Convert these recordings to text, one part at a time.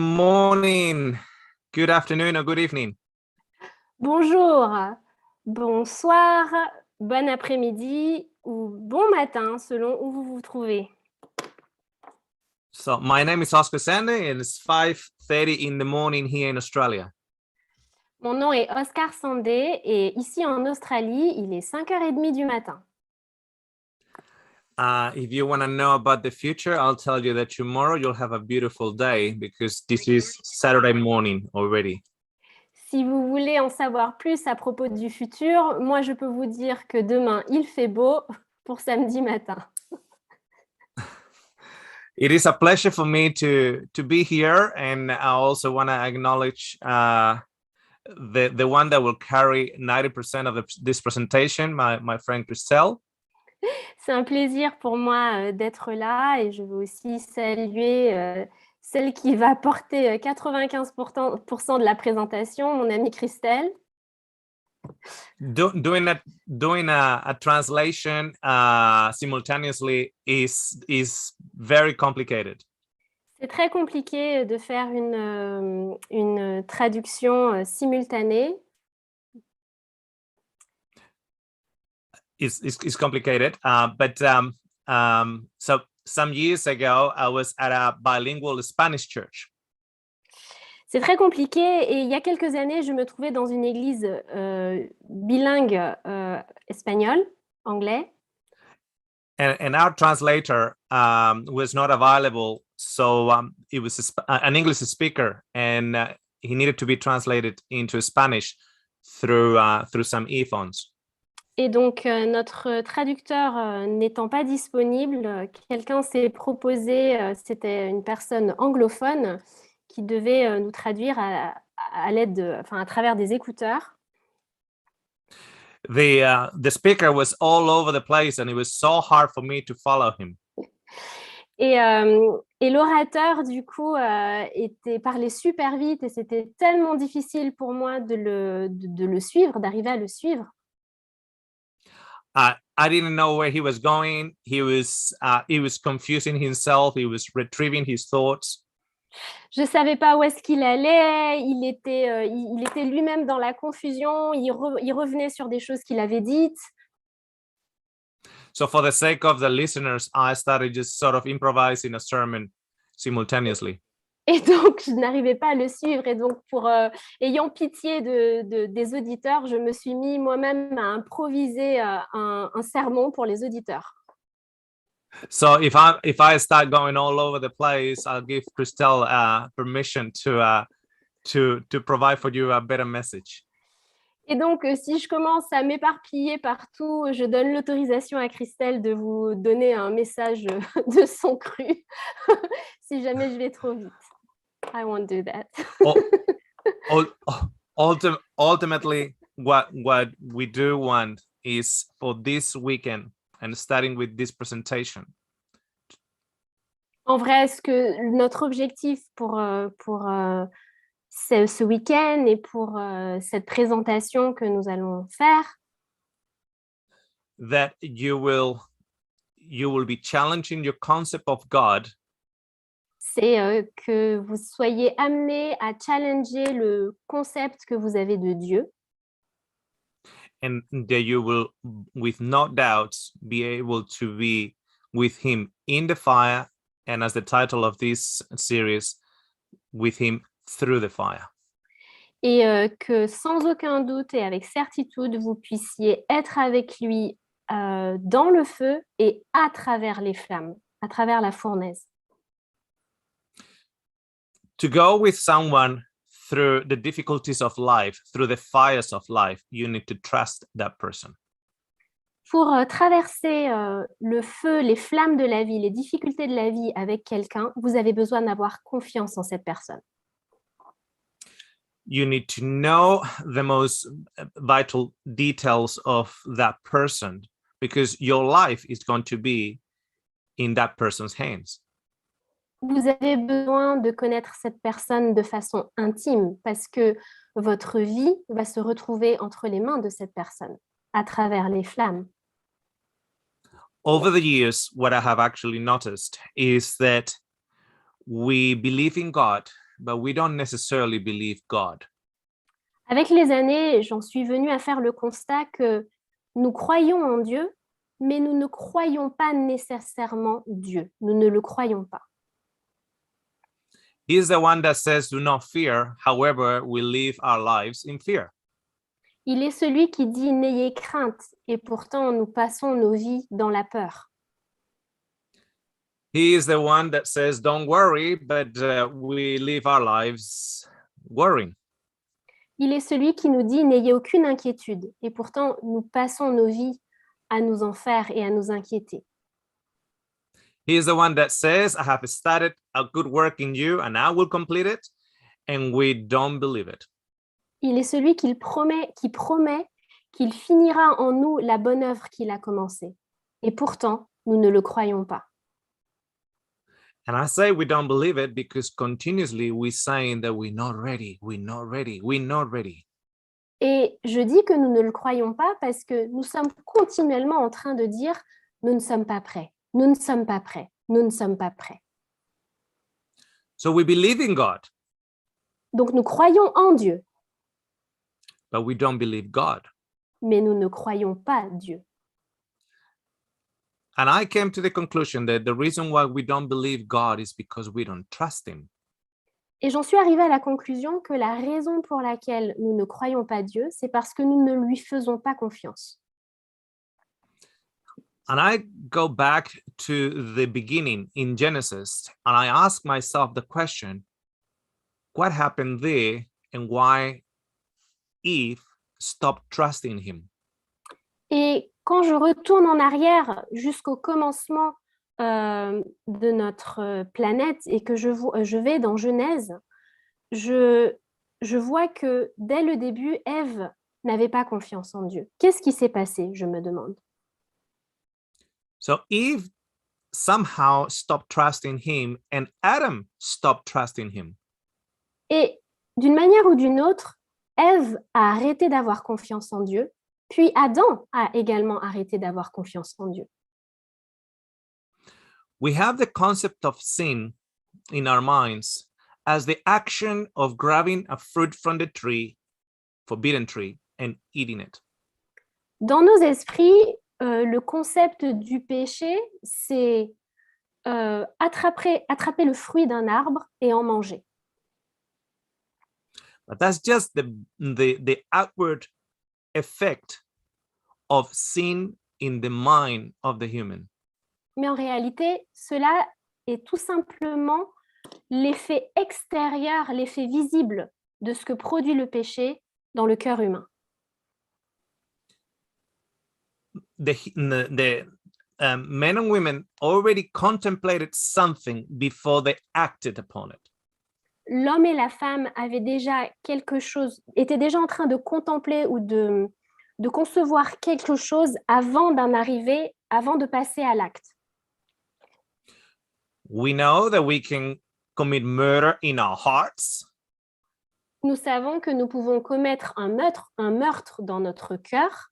Morning, good afternoon, or good evening. Bonjour, bonsoir, bon après-midi ou bon matin selon où vous vous trouvez. So my name is Oscar Sande and it's 5:30 in the morning here in Australia. Mon nom est Oscar Sande et ici en Australie, il est 5h30 du matin. If you want to know about the future, I'll tell you that tomorrow you'll have a beautiful day because this is Saturday morning already. Si vous voulez en savoir plus à propos du futur, moi je peux vous dire que demain il fait beau pour samedi matin. It is a pleasure for me to be here, and I also want to acknowledge the one that will carry 90% of this presentation, my friend Christelle. C'est un plaisir pour moi d'être là et je veux aussi saluer celle qui va porter 95% de la présentation, mon amie Christelle. Doing a translation simultaneously is very complicated. C'est très compliqué de faire une traduction simultanée. It's complicated, but so some years ago I was at a bilingual Spanish church. C'est très compliqué et il y a quelques années, je me trouvais dans une église bilingue espagnol, anglais. And our translator was not available, so it was an English speaker, and he needed to be translated into Spanish through some earphones. Et donc, notre traducteur n'étant pas disponible, quelqu'un s'est proposé, c'était une personne anglophone qui devait nous traduire à l'aide, à travers des écouteurs. The speaker was all over the place, and it was so hard for me to follow him. Et l'orateur, du coup, parlait super vite et c'était tellement difficile pour moi de le suivre, d'arriver à le suivre. I didn't know where he was going. He was confusing himself. He was retrieving his thoughts. Je savais pas où est-ce qu'il allait. Il était lui-même dans la confusion. Il revenait sur des choses qu'il avait dites. So for the sake of the listeners, I started just sort of improvising a sermon simultaneously. Et donc, je n'arrivais pas à le suivre. Et donc, ayant pitié des auditeurs, je me suis mis moi-même à improviser un sermon pour les auditeurs. So if I start going all over the place, I'll give Christelle permission to provide for you a better message. Et donc, si je commence à m'éparpiller partout, je donne l'autorisation à Christelle de vous donner un message de son cru si jamais je vais trop vite. I won't do that. Ultimately, what we do want is for this weekend, and starting with this presentation. En vrai, notre objectif pour ce week-end et pour cette présentation que nous allons faire, that you will be challenging your concept of God. C'est que vous soyez amenés à challenger le concept que vous avez de Dieu. And that you will, with no doubts, be able to be with him in the fire, and as the title of this series, with him through the fire. Et que sans aucun doute et avec certitude, vous puissiez être avec lui dans le feu et à travers les flammes, à travers la fournaise. To go with someone through the difficulties of life, through the fires of life, you need to trust that person. Pour traverser le feu, les flammes de la vie, les difficultés de la vie avec quelqu'un, vous avez besoin d'avoir confiance en cette personne. You need to know the most vital details of that person, because your life is going to be in that person's hands. Vous avez besoin de connaître cette personne de façon intime parce que votre vie va se retrouver entre les mains de cette personne à travers les flammes. Over the years, what I have actually noticed is that we believe in God, but we don't necessarily believe God. Avec les années, j'en suis venue à faire le constat que nous croyons en Dieu, mais nous ne croyons pas nécessairement Dieu. Nous ne le croyons pas. He is the one that says, do not fear. However, we live our lives in fear. Il est celui qui dit n'ayez crainte, et pourtant nous passons nos vies dans la peur. He is the one that says, don't worry, but we live our lives worrying. Il est celui qui nous dit n'ayez aucune inquiétude, et pourtant nous passons nos vies à nous en faire et à nous inquiéter. He is the one that says, I have started a good work in you and I will complete it, and we don't believe it. Il est celui qui promet qu'il finira en nous la bonne œuvre qu'il a commencée. Et pourtant, nous ne le croyons pas. And I say we don't believe it because continuously we're saying that we're not ready, we're not ready, we're not ready. Et je dis que nous ne le croyons pas parce que nous sommes continuellement en train de dire nous ne sommes pas prêts, nous ne sommes pas prêts, nous ne sommes pas prêts. So we believe in God, Donc nous croyons en Dieu, but we don't believe God. mais nous ne croyons pas Dieu. And I came to the conclusion that the reason why we don't believe God is because we don't trust him. Et j'en suis arrivée à la conclusion que la raison pour laquelle nous ne croyons pas Dieu, c'est parce que nous ne lui faisons pas confiance. And I go back to the beginning in Genesis, and I ask myself the question, what happened there and why Eve stopped trusting him? Et quand je retourne en arrière jusqu'au commencement de notre planète et que je vais dans Genèse, je vois que dès le début, Ève n'avait pas confiance en Dieu. Qu'est-ce qui s'est passé, je me demande? So Eve somehow stopped trusting him and Adam stopped trusting him. Et d'une manière ou d'une autre, Ève a arrêté d'avoir confiance en Dieu, puis Adam a également arrêté d'avoir confiance en Dieu. We have the concept of sin in our minds as the action of grabbing a fruit from the tree, forbidden tree, and eating it. Dans nos esprits, le concept du péché, c'est attraper le fruit d'un arbre et en manger. But that's just the outward effect of sin in the mind of the human. Mais en réalité, cela est tout simplement l'effet extérieur, l'effet visible de ce que produit le péché dans le cœur humain. The men and women already contemplated something before they acted upon it. L'homme et la femme avaient déjà étaient déjà en train de contempler ou de concevoir quelque chose avant de passer à l'acte. We know that we can commit murder in our hearts. Nous savons que nous pouvons commettre un meurtre dans notre cœur.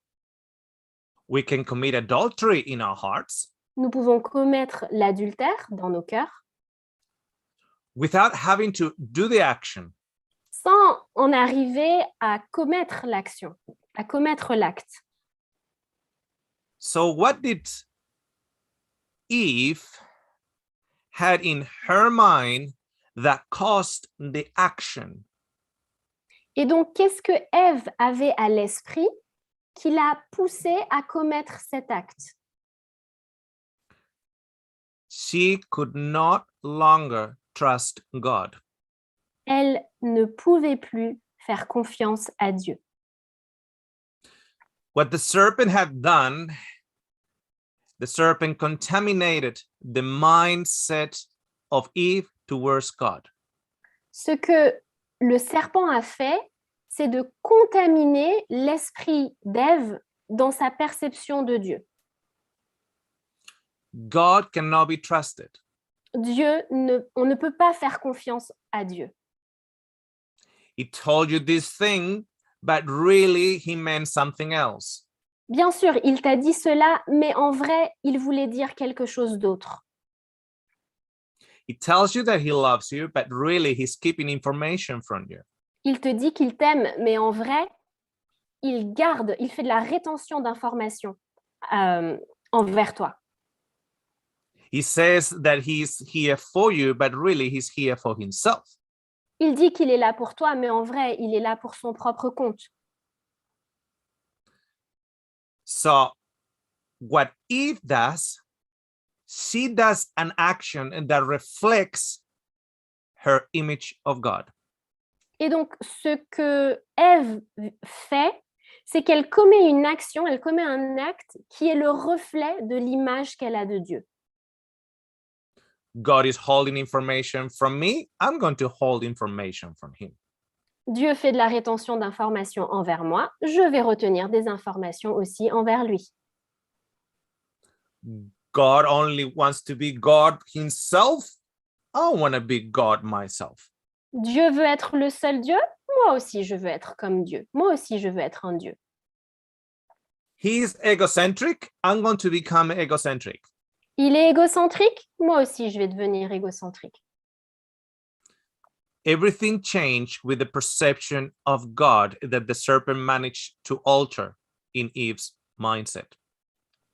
We can commit adultery in our hearts. Nous pouvons commettre l'adultère dans nos cœurs. Without having to do the action. Sans en arriver à commettre l'action, à commettre l'acte. So what did Eve had in her mind that caused the action? Et donc, qu'est-ce que Ève avait à l'esprit qui l'a poussée à commettre cet acte? She could not longer trust God. Elle ne pouvait plus faire confiance à Dieu. What the serpent had done, the serpent contaminated the mindset of Eve towards God. Ce que le serpent a fait, c'est de contaminer l'esprit d'Ève dans sa perception de Dieu. God cannot be trusted. On ne peut pas faire confiance à Dieu. He told you this thing, but really he meant something else. Bien sûr, il t'a dit cela, mais en vrai, il voulait dire quelque chose d'autre. He tells you that he loves you, but really he's keeping information from you. Il te dit qu'il t'aime, mais en vrai, il fait de la rétention d'informations envers toi. He says that he's here for you, but really he's here for himself. Il dit qu'il est là pour toi, mais en vrai, il est là pour son propre compte. So what Eve does, she does an action that reflects her image of God. Et donc, ce que Ève fait, c'est qu'elle commet une action, elle commet un acte qui est le reflet de l'image qu'elle a de Dieu. God is holding information from me. I'm going to hold information from him. Dieu fait de la rétention d'informations envers moi. Je vais retenir des informations aussi envers lui. God only wants to be God himself. I want to be God myself. Dieu veut être le seul Dieu. Moi aussi, je veux être comme Dieu. Moi aussi, je veux être un Dieu. He is egocentric. I'm going to become egocentric. Il est égocentrique. Moi aussi, je vais devenir égocentrique. Everything changed with the perception of God that the serpent managed to alter in Eve's mindset.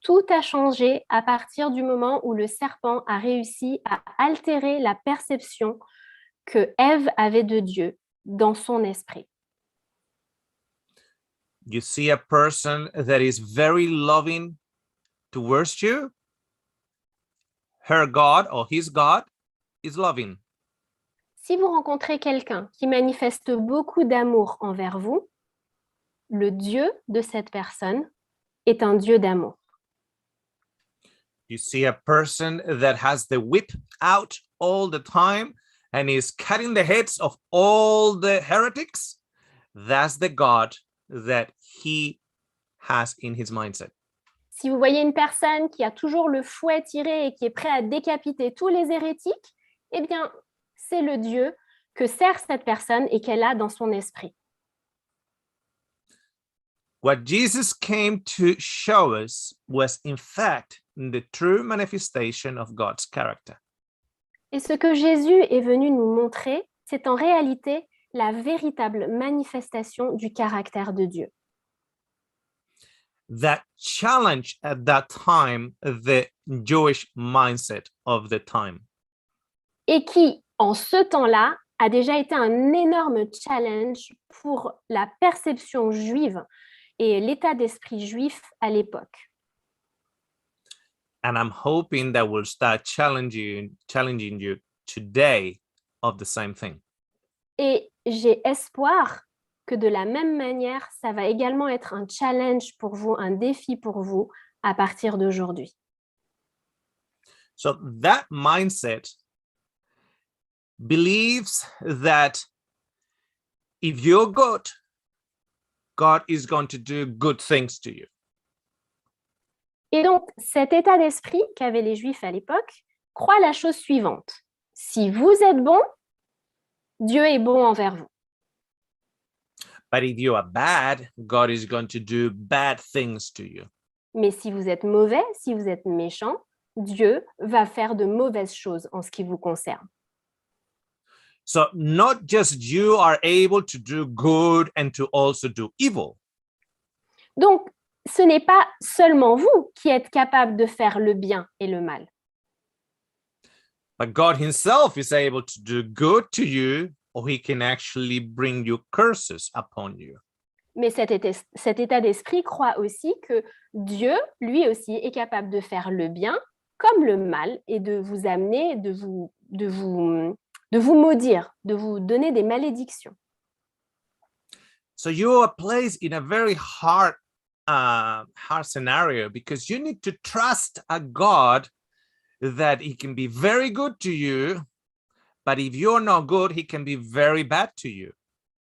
Tout a changé à partir du moment où le serpent a réussi à altérer la perception que Ève avait de Dieu dans son esprit. You see a person that is very loving towards you. Her God or his God is loving. Si vous rencontrez quelqu'un qui manifeste beaucoup d'amour envers vous, le Dieu de cette personne est un Dieu d'amour. You see a person that has the whip out all the time and is cutting the heads of all the heretics. That's the God that he has in his mindset. Si vous voyez une personne qui a toujours le fouet tiré et qui est prêt à décapiter tous les hérétiques, eh bien, c'est le Dieu que sert cette personne et qu'elle a dans son esprit. What Jesus came to show us was, in fact, the true manifestation of God's character. Et ce que Jésus est venu nous montrer, c'est en réalité la véritable manifestation du caractère de Dieu. That challenged at that time the Jewish mindset of the time. Et qui, en ce temps-là, a déjà été un énorme challenge pour la perception juive et l'état d'esprit juif à l'époque. And I'm hoping that we'll start challenging you today of the same thing. Et j'ai espoir que de la même manière, ça va également être un challenge pour vous, un défi pour vous à partir d'aujourd'hui. So that mindset believes that if you're good, God is going to do good things to you. Et donc, cet état d'esprit qu'avaient les Juifs à l'époque croit la chose suivante. Si vous êtes bon, Dieu est bon envers vous. But if you are bad, God is going to do bad things to you. Mais si vous êtes mauvais, si vous êtes méchant, Dieu va faire de mauvaises choses en ce qui vous concerne. So not just you are able to do good and to also do evil. Donc, ce n'est pas seulement vous qui êtes capable de faire le bien et le mal. But God himself is able to do good to you, or he can actually bring you curses upon you. Mais cet état d'esprit croit aussi que Dieu, lui aussi, est capable de faire le bien comme le mal et de vous amener, de vous maudire, de vous donner des malédictions. So you are placed in a very hard scenario because you need to trust a God that he can be very good to you, but if you're not good, he can be very bad to you.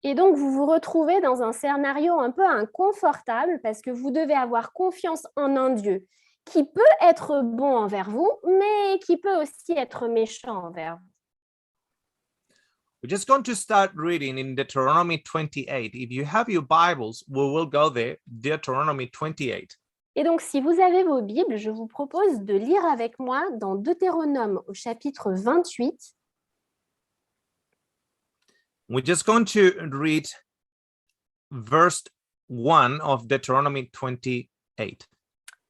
Et donc, vous vous retrouvez dans un scénario un peu inconfortable parce que vous devez avoir confiance en un Dieu qui peut être bon envers vous, mais qui peut aussi être méchant envers vous. We're just going to start reading in Deuteronomy 28. If you have your Bibles, we will go there, Deuteronomy 28. Et donc, si vous avez vos Bibles, je vous propose de lire avec moi dans Deutéronome au chapitre 28. We're just going to read verse 1 of Deuteronomy 28.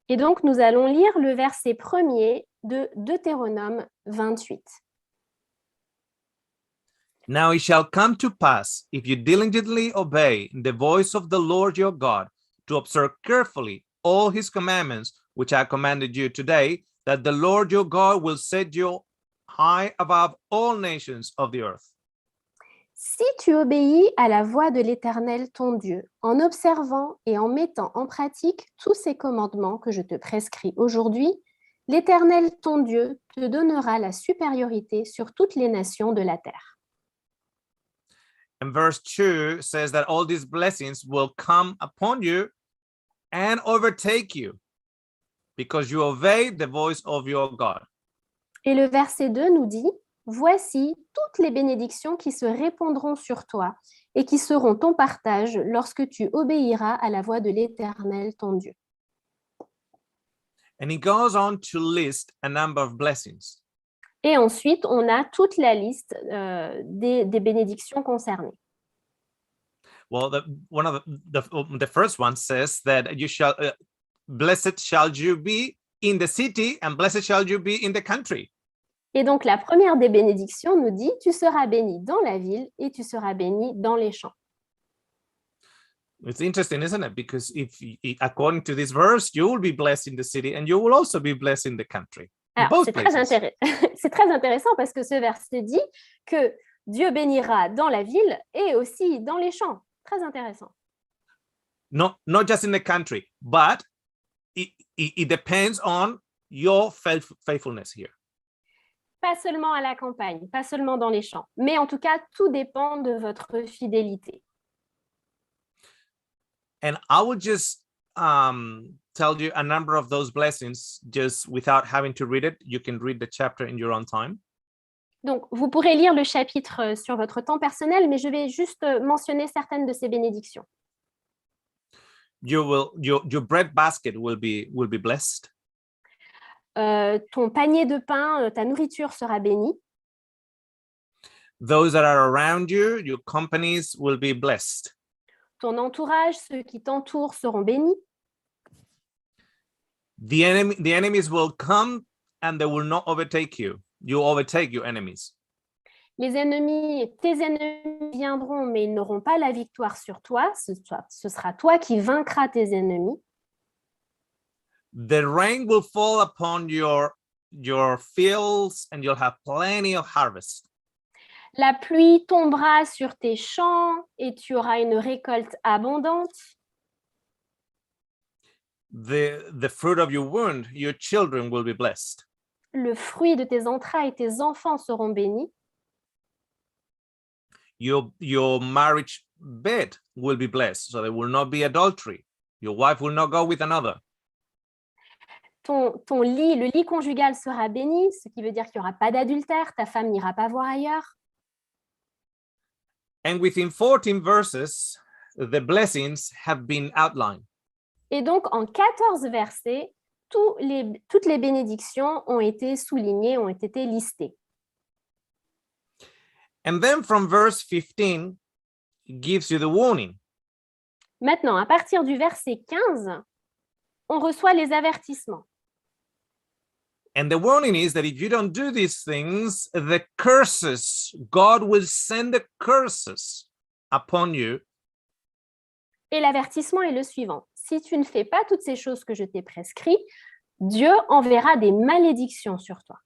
Et donc, nous allons lire le verset premier de Deutéronome 28. Now it shall come to pass, if you diligently obey the voice of the Lord your God, to observe carefully all his commandments, which I commanded you today, that the Lord your God will set you high above all nations of the earth. Si tu obéis à la voix de l'Éternel ton Dieu, en observant et en mettant en pratique tous ces commandements que je te prescris aujourd'hui, l'Éternel ton Dieu te donnera la supériorité sur toutes les nations de la terre. And verse 2 says that all these blessings will come upon you and overtake you because you obey the voice of your God. Et le verset 2 nous dit, « Voici toutes les bénédictions qui se répandront sur toi et qui seront ton partage lorsque tu obéiras à la voix de l'Éternel ton Dieu. » And he goes on to list a number of blessings. Et ensuite, on a toute la liste des bénédictions concernées. Well, one of the first one says that you shall blessed shall you be in the city and blessed shall you be in the country. Et donc, la première des bénédictions nous dit, tu seras béni dans la ville et tu seras béni dans les champs. It's interesting, isn't it? Because if according to this verse, you will be blessed in the city and you will also be blessed in the country. Alors, c'est très intéressant parce que ce verset dit que Dieu bénira dans la ville et aussi dans les champs. Très intéressant. Not just in the country, but it depends on your faithfulness here. Pas seulement à la campagne, pas seulement dans les champs, mais en tout cas, tout dépend de votre fidélité. And I would just tell you a number of those blessings just without having to read it. You can read the chapter in your own time. Donc, vous pourrez lire le chapitre sur votre temps personnel, mais je vais juste mentionner certaines de ces bénédictions. Your bread basket will be blessed. Ton panier de pain, ta nourriture sera bénie. Those that are around you, your companies will be blessed. Ton entourage, ceux qui t'entourent seront bénis. The enemies will come and they will not overtake you. You overtake your enemies. Les ennemis, tes ennemis viendront, mais ils n'auront pas la victoire sur toi. Ce sera toi qui vaincras tes ennemis. The rain will fall upon your fields and you'll have plenty of harvest. La pluie tombera sur tes champs et tu auras une récolte abondante. The fruit of your womb, your children will be blessed. Le fruit de tes entrailles, tes enfants seront bénis. Your marriage bed will be blessed, so there will not be adultery. Your wife will not go with another. Ton lit, le lit conjugal sera béni, ce qui veut dire qu'il n'y aura pas d'adultère, ta femme n'ira pas voir ailleurs. And within 14 verses, the blessings have been outlined. Et donc, en 14 versets, toutes les bénédictions ont été soulignées, ont été listées. And then from verse 15, it gives you the warning. Maintenant, à partir du verset 15, on reçoit les avertissements. And the warning is that if you don't do these things, the curses, God will send the curses upon you. Et l'avertissement est le suivant. Si tu ne fais pas toutes ces choses que je t'ai prescrites, Dieu enverra des malédictions sur toi.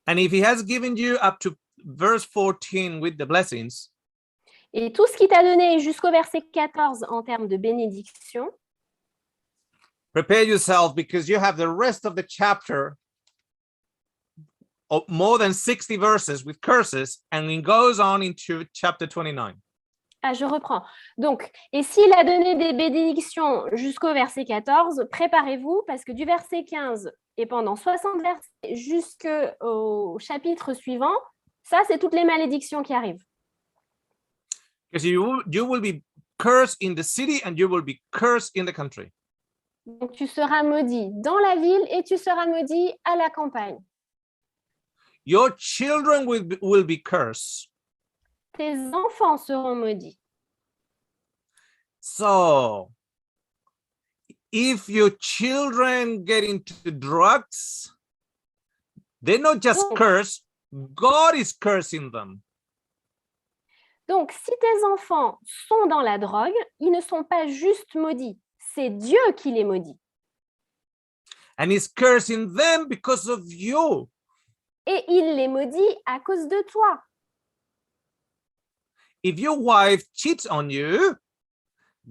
And if he has given you up to verse 14 with the blessings, et tout ce qu'il t'a donné jusqu'au verset 14 en termes de bénédiction, prepare yourself because you have the rest of the chapter of more than 60 verses with curses, and it goes on into chapter 29. Ah, je reprends. Donc, et s'il a donné des bénédictions jusqu'au verset 14, préparez-vous parce que du verset 15 et pendant 60 versets jusqu'au chapitre suivant, ça, c'est toutes les malédictions qui arrivent. Because you will be cursed in the city and you will be cursed in the country. Donc, tu seras maudit dans la ville et tu seras maudit à la campagne. Your children will be cursed. Tes enfants seront maudits. So, if your children get into drugs, they're not just cursed, God is cursing them. Donc, si tes enfants sont dans la drogue, ils ne sont pas juste maudits. C'est Dieu qui les maudit. And he's cursing them because of you. Et il les maudit à cause de toi. If your wife cheats on you,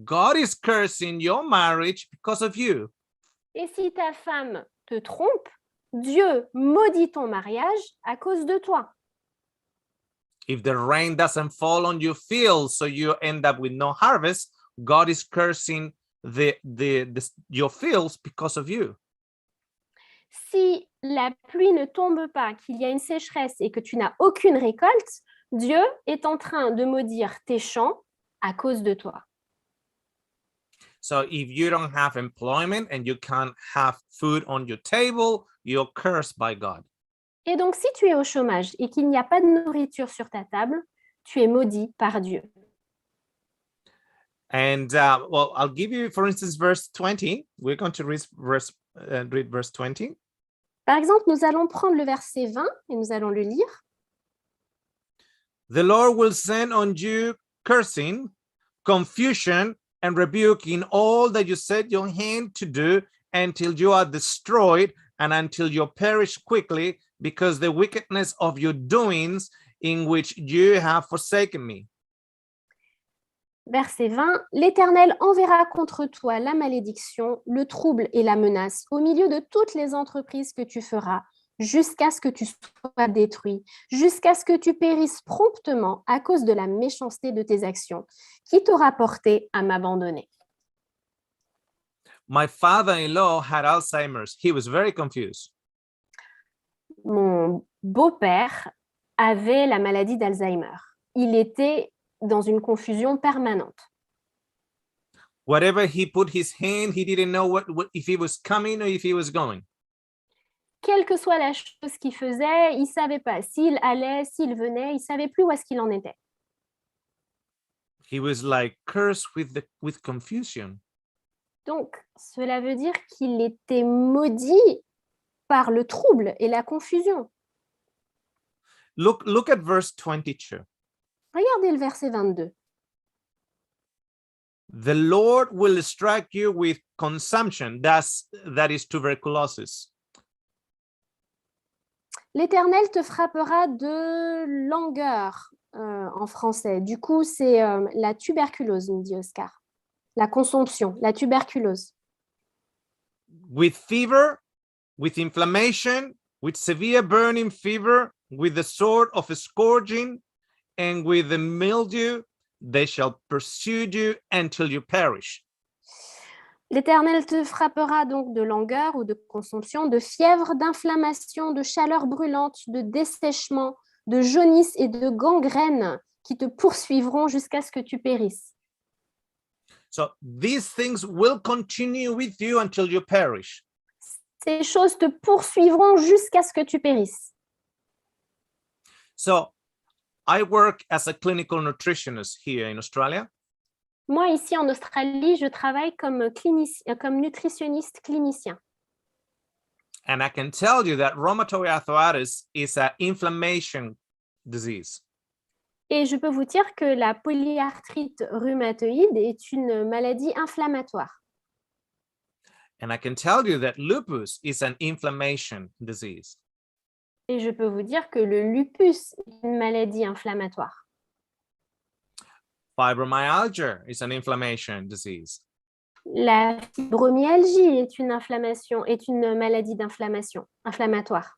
God is cursing your marriage because of you. Et si ta femme te trompe, Dieu maudit ton mariage à cause de toi. If the rain doesn't fall on your field, so you end up with no harvest, God is cursing your fields because of you. Si la pluie ne tombe pas, qu'il y a une sécheresse et que tu n'as aucune récolte, Dieu est en train de maudire tes champs à cause de toi. So if you don't have employment and you can't have food on your table, you're cursed by God. Et donc, si tu es au chômage et qu'il n'y a pas de nourriture sur ta table, tu es maudit par Dieu. And well, I'll give you, for instance, verse 20. We're going to read verse 20. Par exemple, nous allons prendre le verset 20 et nous allons le lire. The Lord will send on you cursing, confusion, and rebuke in all that you set your hand to do until you are destroyed and until you perish quickly because the wickedness of your doings in which you have forsaken me. Verset 20, l'Éternel enverra contre toi la malédiction, le trouble et la menace au milieu de toutes les entreprises que tu feras, jusqu'à ce que tu sois détruit, jusqu'à ce que tu périsses promptement à cause de la méchanceté de tes actions, qui t'aura porté à m'abandonner. My father-in-law had Alzheimer's. He was very confused. Mon beau-père avait la maladie d'Alzheimer. Il était dans une confusion permanente. Whatever he put his hand, he didn't know what if he was coming or if he was going. Quelle que soit la chose qu'il faisait, il ne savait pas s'il allait, s'il venait, il ne savait plus où est-ce qu'il en était. He was like cursed with confusion. Donc, cela veut dire qu'il était maudit par le trouble et la confusion. Look at verse 22. Regardez le verset 22. The Lord will strike you with consumption, that is tuberculosis. L'Éternel te frappera de langueur en français. Du coup, c'est la tuberculose, nous dit Oscar. La consomption, la tuberculose. With fever, with inflammation, with severe burning fever, with the sword of scourging, and with the mildew, they shall pursue you until you perish. L'Éternel te frappera donc de langueur ou de consomption, de fièvre, d'inflammation, de chaleur brûlante, de dessèchement, de jaunisse et de gangrène qui te poursuivront jusqu'à ce que tu périsses. So these things will continue with you until you perish. Ces choses te poursuivront jusqu'à ce que tu périsses. So I work as a clinical nutritionist here in Australia. Moi, ici en Australie, je travaille comme nutritionniste clinicien. And I can tell you that rheumatoid arthritis is an inflammation disease. Et je peux vous dire que la polyarthrite rhumatoïde est une maladie inflammatoire. And I can tell you that lupus is an inflammation disease. Et je peux vous dire que le lupus est une maladie inflammatoire. Fibromyalgia is an inflammation disease. La fibromyalgie est une maladie d'inflammation, inflammatoire.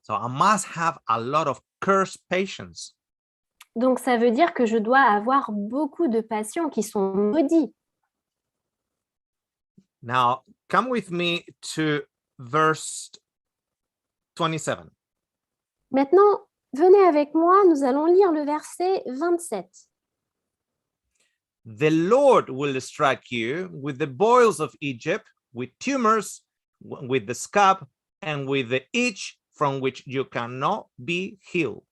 So I must have a lot of cursed patients. Donc, ça veut dire que je dois avoir beaucoup de patients qui sont maudits. Now, come with me to verse 27. Maintenant, venez avec moi, nous allons lire le verset 27. The Lord will strike you with the boils of Egypt, with tumors, with the scab, and with the itch from which you cannot be healed.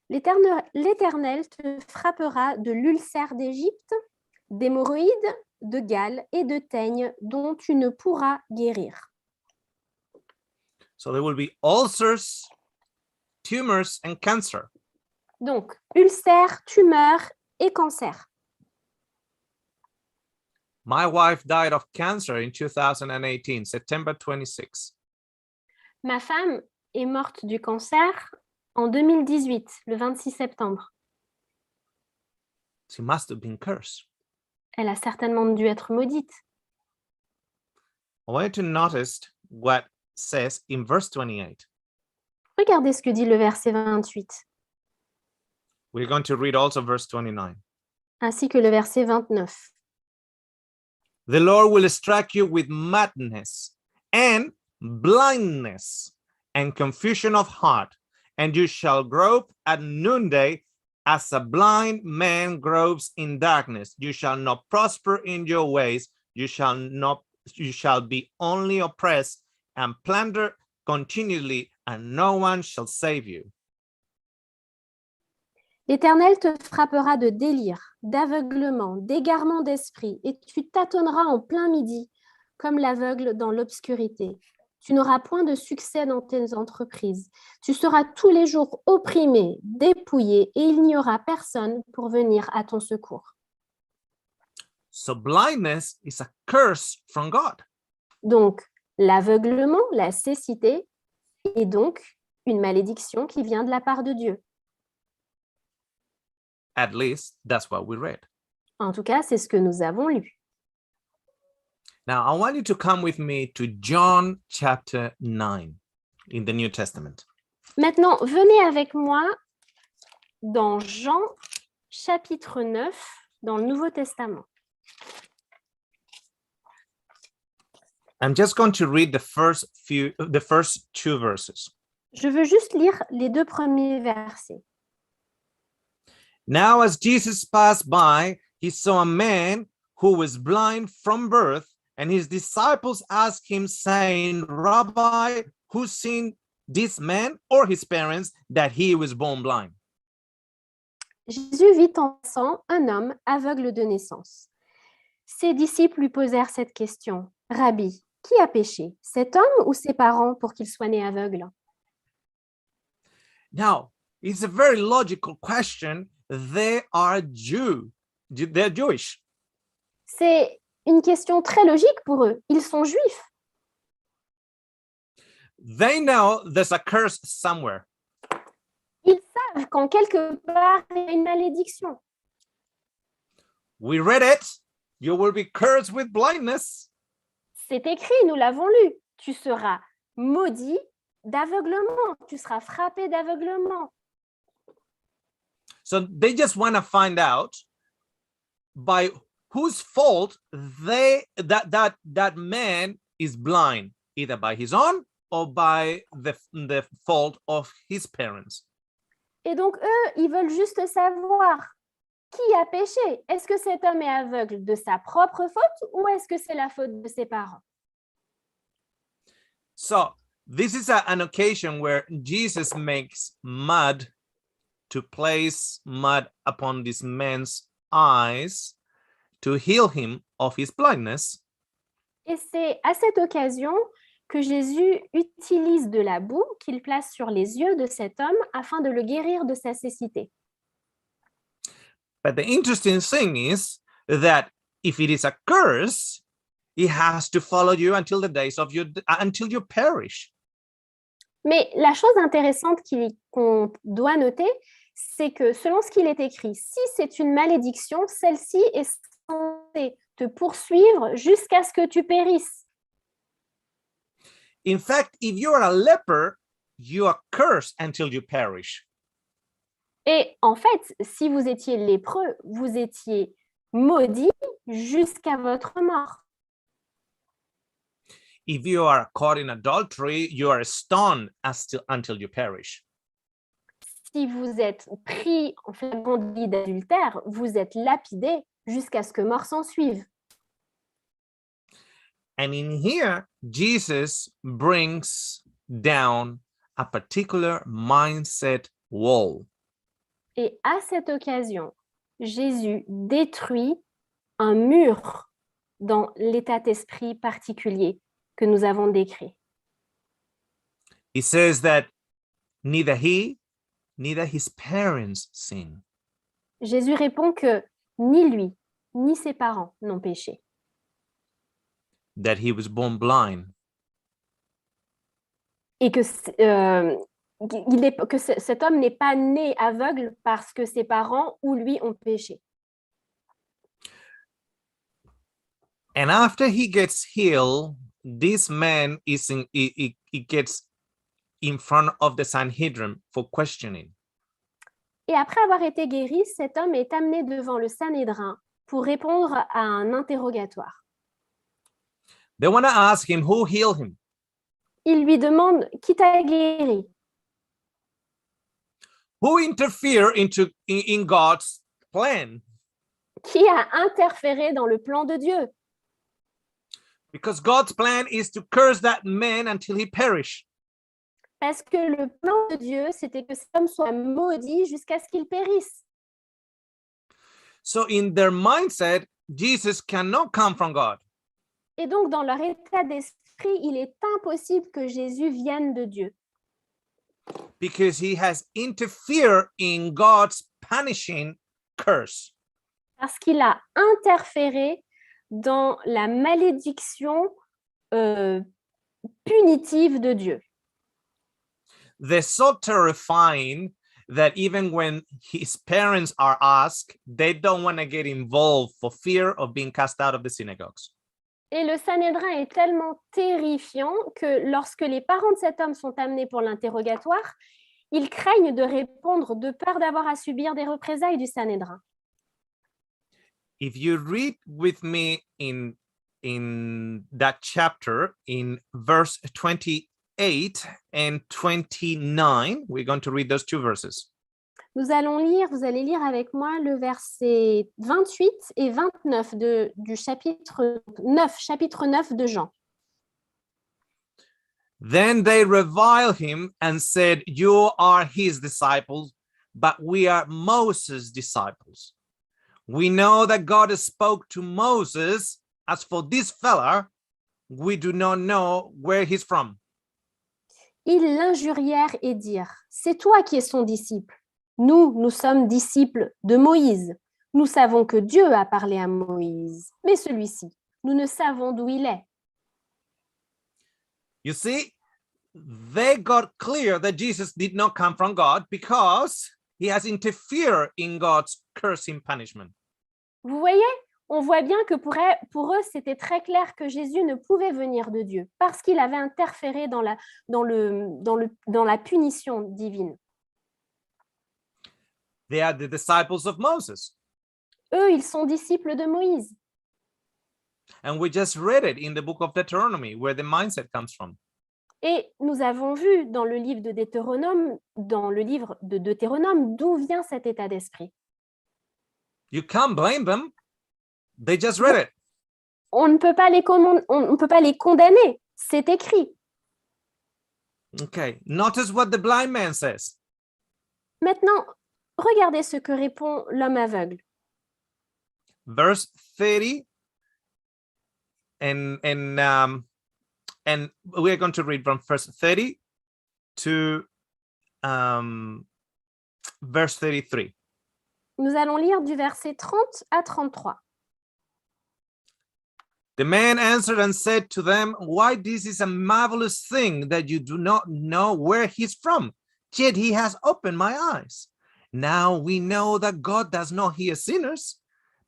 L'Éternel te frappera de l'ulcère d'Égypte, d'hémorroïdes, de gale et de teigne dont tu ne pourras guérir. So there will be ulcers, tumors, and cancer. Donc, ulcère, tumeur et cancer. My wife died of cancer in 2018, September 26. Ma femme est morte du cancer en 2018, le 26 septembre. She must have been cursed. Elle a certainement dû être maudite. I want you to notice what says in verse 28. Regardez ce que dit le verset 28, We're going to read also verse 29. ainsi que le verset 29. The Lord will strike you with madness and blindness and confusion of heart, and you shall grope at noonday as a blind man gropes in darkness. You shall not prosper in your ways. You shall be only oppressed and plundered continually, and no one shall save you. L'Éternel te frappera de délire, d'aveuglement, d'égarement d'esprit, et tu tâtonneras en plein midi, comme l'aveugle dans l'obscurité. Tu n'auras point de succès dans tes entreprises. Tu seras tous les jours opprimé, dépouillé, et il n'y aura personne pour venir à ton secours. So blindness is a curse from God. Donc, l'aveuglement, la cécité, est donc une malédiction qui vient de la part de Dieu. At least that's what we read. En tout cas, c'est ce que nous avons lu. Now, I want you to come with me to John chapter 9 in the New Testament. Maintenant, venez avec moi dans Jean chapitre 9 dans le Nouveau Testament. I'm just going to read the first two verses. Je veux juste lire les deux premiers versets. Now, as Jesus passed by, he saw a man who was blind from birth, and his disciples asked him, saying, Rabbi, who sinned, this man or his parents, that he was born blind? Jésus vit en passant un homme aveugle de naissance. Ses disciples lui posèrent cette question. Rabbi, qui a péché, cet homme ou ses parents pour qu'il soit né aveugle? Now, it's a very logical question. They are Jew. They're Jewish. C'est une question très logique pour eux. Ils sont juifs. They know there's a curse somewhere. Ils savent qu'en quelque part, il y a une malédiction. We read it. You will be cursed with blindness. C'est écrit, nous l'avons lu. Tu seras maudit d'aveuglement. Tu seras frappé d'aveuglement. So they just want to find out by whose fault that man is blind, either by his own or by the fault of his parents. Et donc, eux, ils veulent juste savoir qui a péché. Est-ce que cet homme est aveugle de sa propre faute ou est-ce que c'est la faute de ses parents? So this is an occasion where Jesus makes mud to place mud upon this man's eyes to heal him of his blindness. Et c'est à cette occasion que Jésus utilise de la boue qu'il place sur les yeux de cet homme afin de le guérir de sa cécité. But the interesting thing is that if it is a curse, it has to follow you until the days of until you perish. Mais la chose intéressante qu'on doit noter, c'est que selon ce qu'il est écrit, si c'est une malédiction, celle-ci est censée te poursuivre jusqu'à ce que tu périsses. In fact, if you are a leper, you are cursed until you perish. Et en fait, si vous étiez lépreux, vous étiez maudit jusqu'à votre mort. If you are caught in adultery, you are stoned until you perish. Si vous êtes pris en flagrant délit d'adultère, vous êtes lapidé jusqu'à ce que mort s'en suive. And in here, Jesus brings down a particular mindset wall. Et à cette occasion, Jésus détruit un mur dans l'état d'esprit particulier que nous avons décrit. He says that neither he, neither his parents sin. Jésus répond que ni lui, ni ses parents n'ont péché. That he was born blind. Et que, cet homme n'est pas né aveugle parce que ses parents ou lui ont péché. And after he gets healed, this man he gets in front of the Sanhedrin for questioning. Et après avoir été guéri, cet homme est amené devant le Sanhédrin pour répondre à un interrogatoire. They want to ask him who healed him. Il lui demande qui t'a guéri? Who interfered in God's plan? Qui a interféré dans le plan de Dieu? Because God's plan is to curse that man until he perish. Parce que le plan de Dieu, c'était que cet homme soit maudit jusqu'à ce qu'il périsse. So in their mindset, Jesus cannot come from God. Et donc, dans leur état d'esprit, il est impossible que Jésus vienne de Dieu. Because he has interfered in God's punishing curse. Parce qu'il a interféré dans la malédiction punitive de Dieu. They're so terrifying that even when his parents are asked, they don't want to get involved for fear of being cast out of the synagogues. Et le Sanhédrin est tellement terrifiant que lorsque les parents de cet homme sont amenés pour l'interrogatoire, ils craignent de répondre de peur d'avoir à subir des représailles du Sanhédrin. If you read with me in that chapter, in verse 28 and 29, we're going to read those two verses. Vous allez lire avec moi le verset 28 et 29 du chapitre 9 de Jean. Then they reviled him and said, "You are his disciples, but we are Moses' disciples. We know that God spoke to Moses. As for this fella, we do not know where he's from." Ils l'injurièrent et dirent, « C'est toi qui es son disciple. Nous sommes disciples de Moïse. Nous savons que Dieu a parlé à Moïse. Mais celui-ci, nous ne savons d'où il est. » You see, they got clear that Jesus did not come from God because he has interfered in God's cursing punishment. Vous voyez, on voit bien que pour eux, c'était très clair que Jésus ne pouvait venir de Dieu parce qu'il avait interféré dans la punition divine. They are the disciples of Moses. Eux, ils sont disciples de Moïse. And we just read it in the book of Deuteronomy, where the mindset comes from. Et nous avons vu dans le livre de Deutéronome, d'où vient cet état d'esprit. You can't blame them. They just read it. On ne peut pas les condamner. C'est écrit. Okay, notice what the blind man says. Maintenant, regardez ce que répond l'homme aveugle. Verse 30, and we're going to read from verse 30 to verse 33. Nous allons lire du verset 30 à 33. The man answered and said to them, "Why, this is a marvelous thing that you do not know where he's from. Yet he has opened my eyes. Now we know that God does not hear sinners,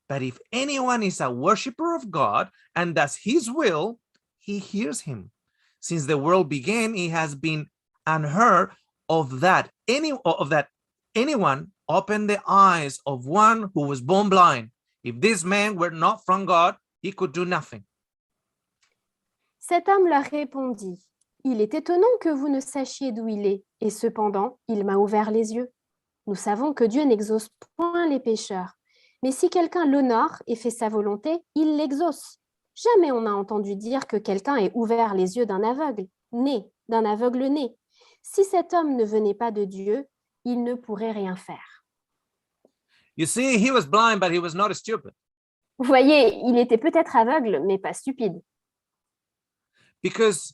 but if anyone is a worshiper of God and does his will, he hears him. Since the world began, it has been unheard of that anyone opened the eyes of one who was born blind. If this man were not from God, he could do nothing." Cet homme leur répondit, « Il est étonnant que vous ne sachiez d'où il est, et cependant, il m'a ouvert les yeux. Nous savons que Dieu n'exauce point les pécheurs, Mais si quelqu'un l'honore et fait sa volonté, il l'exauce. Jamais on n'a entendu dire que quelqu'un ait ouvert les yeux d'un aveugle né. Si cet homme ne venait pas de Dieu, il ne pourrait rien faire. You see, he was blind, but he was not stupid. Vous voyez, il était peut-être aveugle, mais pas stupide. Because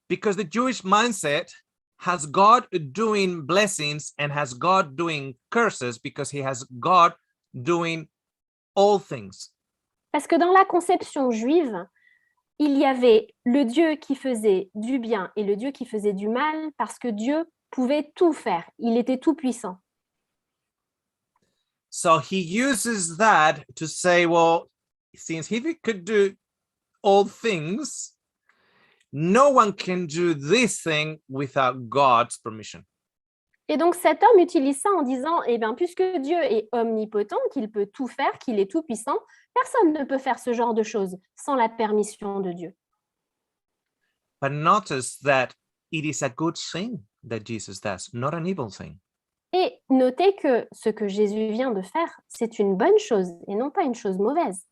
the Jewish mindset has God doing blessings and has God doing curses, because he has God doing all things. Parce que dans la conception juive, il y avait le Dieu qui faisait du bien et le Dieu qui faisait du mal, parce que Dieu pouvait tout faire. Il était tout puissant. So he uses that to say, well, since he could do all things, no one can do this thing without God's permission. Et donc cet homme utilise ça en disant, eh bien, puisque Dieu est omnipotent, qu'il peut tout faire, qu'il est tout puissant, personne ne peut faire ce genre de choses sans la permission de Dieu. But notice that it is a good thing that Jesus does, not an evil thing. Et notez que ce que Jésus vient de faire, c'est une bonne chose et non pas une chose mauvaise.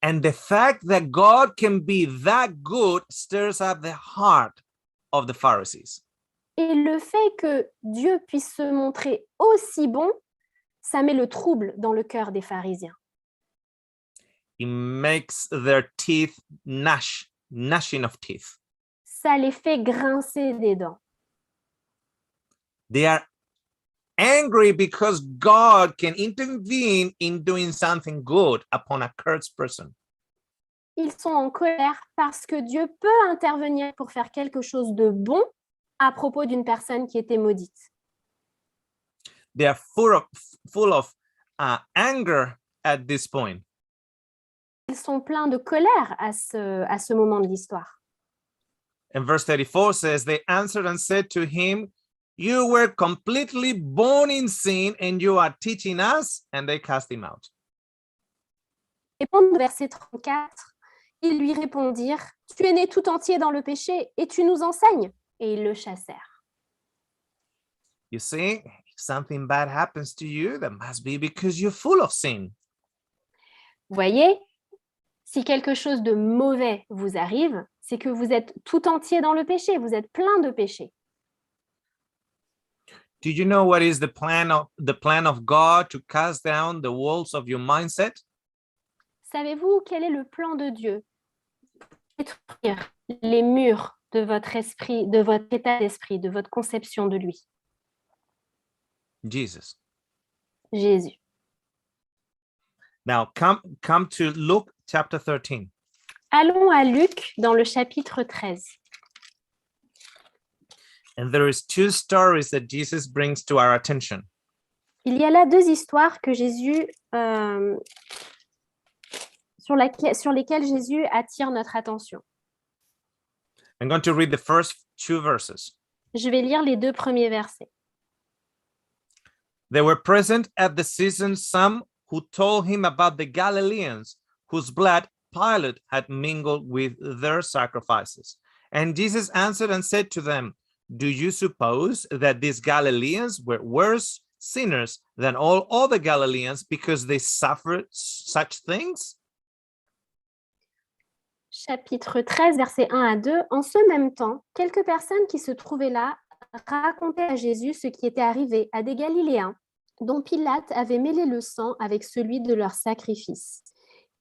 And the fact that God can be that good stirs up the heart of the Pharisees. Et le fait que Dieu puisse se montrer aussi bon, ça met le trouble dans le cœur des pharisiens. It makes their teeth gnashing of teeth. Ça les fait grincer des dents. They are angry because God can intervene in doing something good upon a cursed person. Ils sont en colère parce que Dieu peut intervenir pour faire quelque chose de bon à propos d'une personne qui était maudite. They are full of anger at this point. Ils sont pleins de colère à ce moment de l'histoire. And verse 34 says, they answered and said to him, you were completely born in sin and you are teaching us. And they cast him out. Et pendant verset 34, ils lui répondirent, tu es né tout entier dans le péché et tu nous enseignes. Et ils le chassèrent. You see, if something bad happens to you, that must be because you're full of sin. Vous voyez, si quelque chose de mauvais vous arrive, c'est que vous êtes tout entier dans le péché, vous êtes plein de péché. Do you know what is the plan of God to cast down the walls of your mindset? Savez-vous quel est le plan de Dieu pour détruire les murs de votre esprit, de votre état d'esprit, de votre conception de lui? Jesus. Jésus. Now come to Luke chapter 13. Allons à Luc dans le chapitre 13. And there is two stories that Jesus brings to our attention. Il y a là deux histoires que Jésus, sur lesquelles Jésus attire notre attention. I'm going to read the first two verses. Je vais lire les deux premiers versets. There were present at the season some who told him about the Galileans whose blood Pilate had mingled with their sacrifices. And Jesus answered and said to them, do you suppose that these Galileans were worse sinners than all other Galileans because they suffered such things? Chapitre 13, versets 1 à 2. En ce même temps, quelques personnes qui se trouvaient là racontaient à Jésus ce qui était arrivé à des Galiléens, dont Pilate avait mêlé le sang avec celui de leur sacrifice.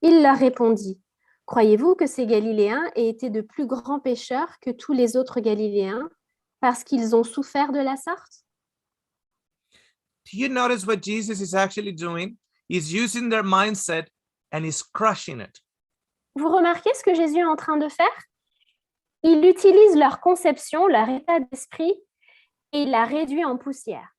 Il leur répondit, « Croyez-vous que ces Galiléens aient été de plus grands pécheurs que tous les autres Galiléens parce qu'ils ont souffert de la sorte? » Do you notice what Jesus is actually doing? He's using their mindset and he's crushing it. Vous remarquez ce que Jésus est en train de faire? Il utilise leur conception, leur état d'esprit, et il la réduit en poussière.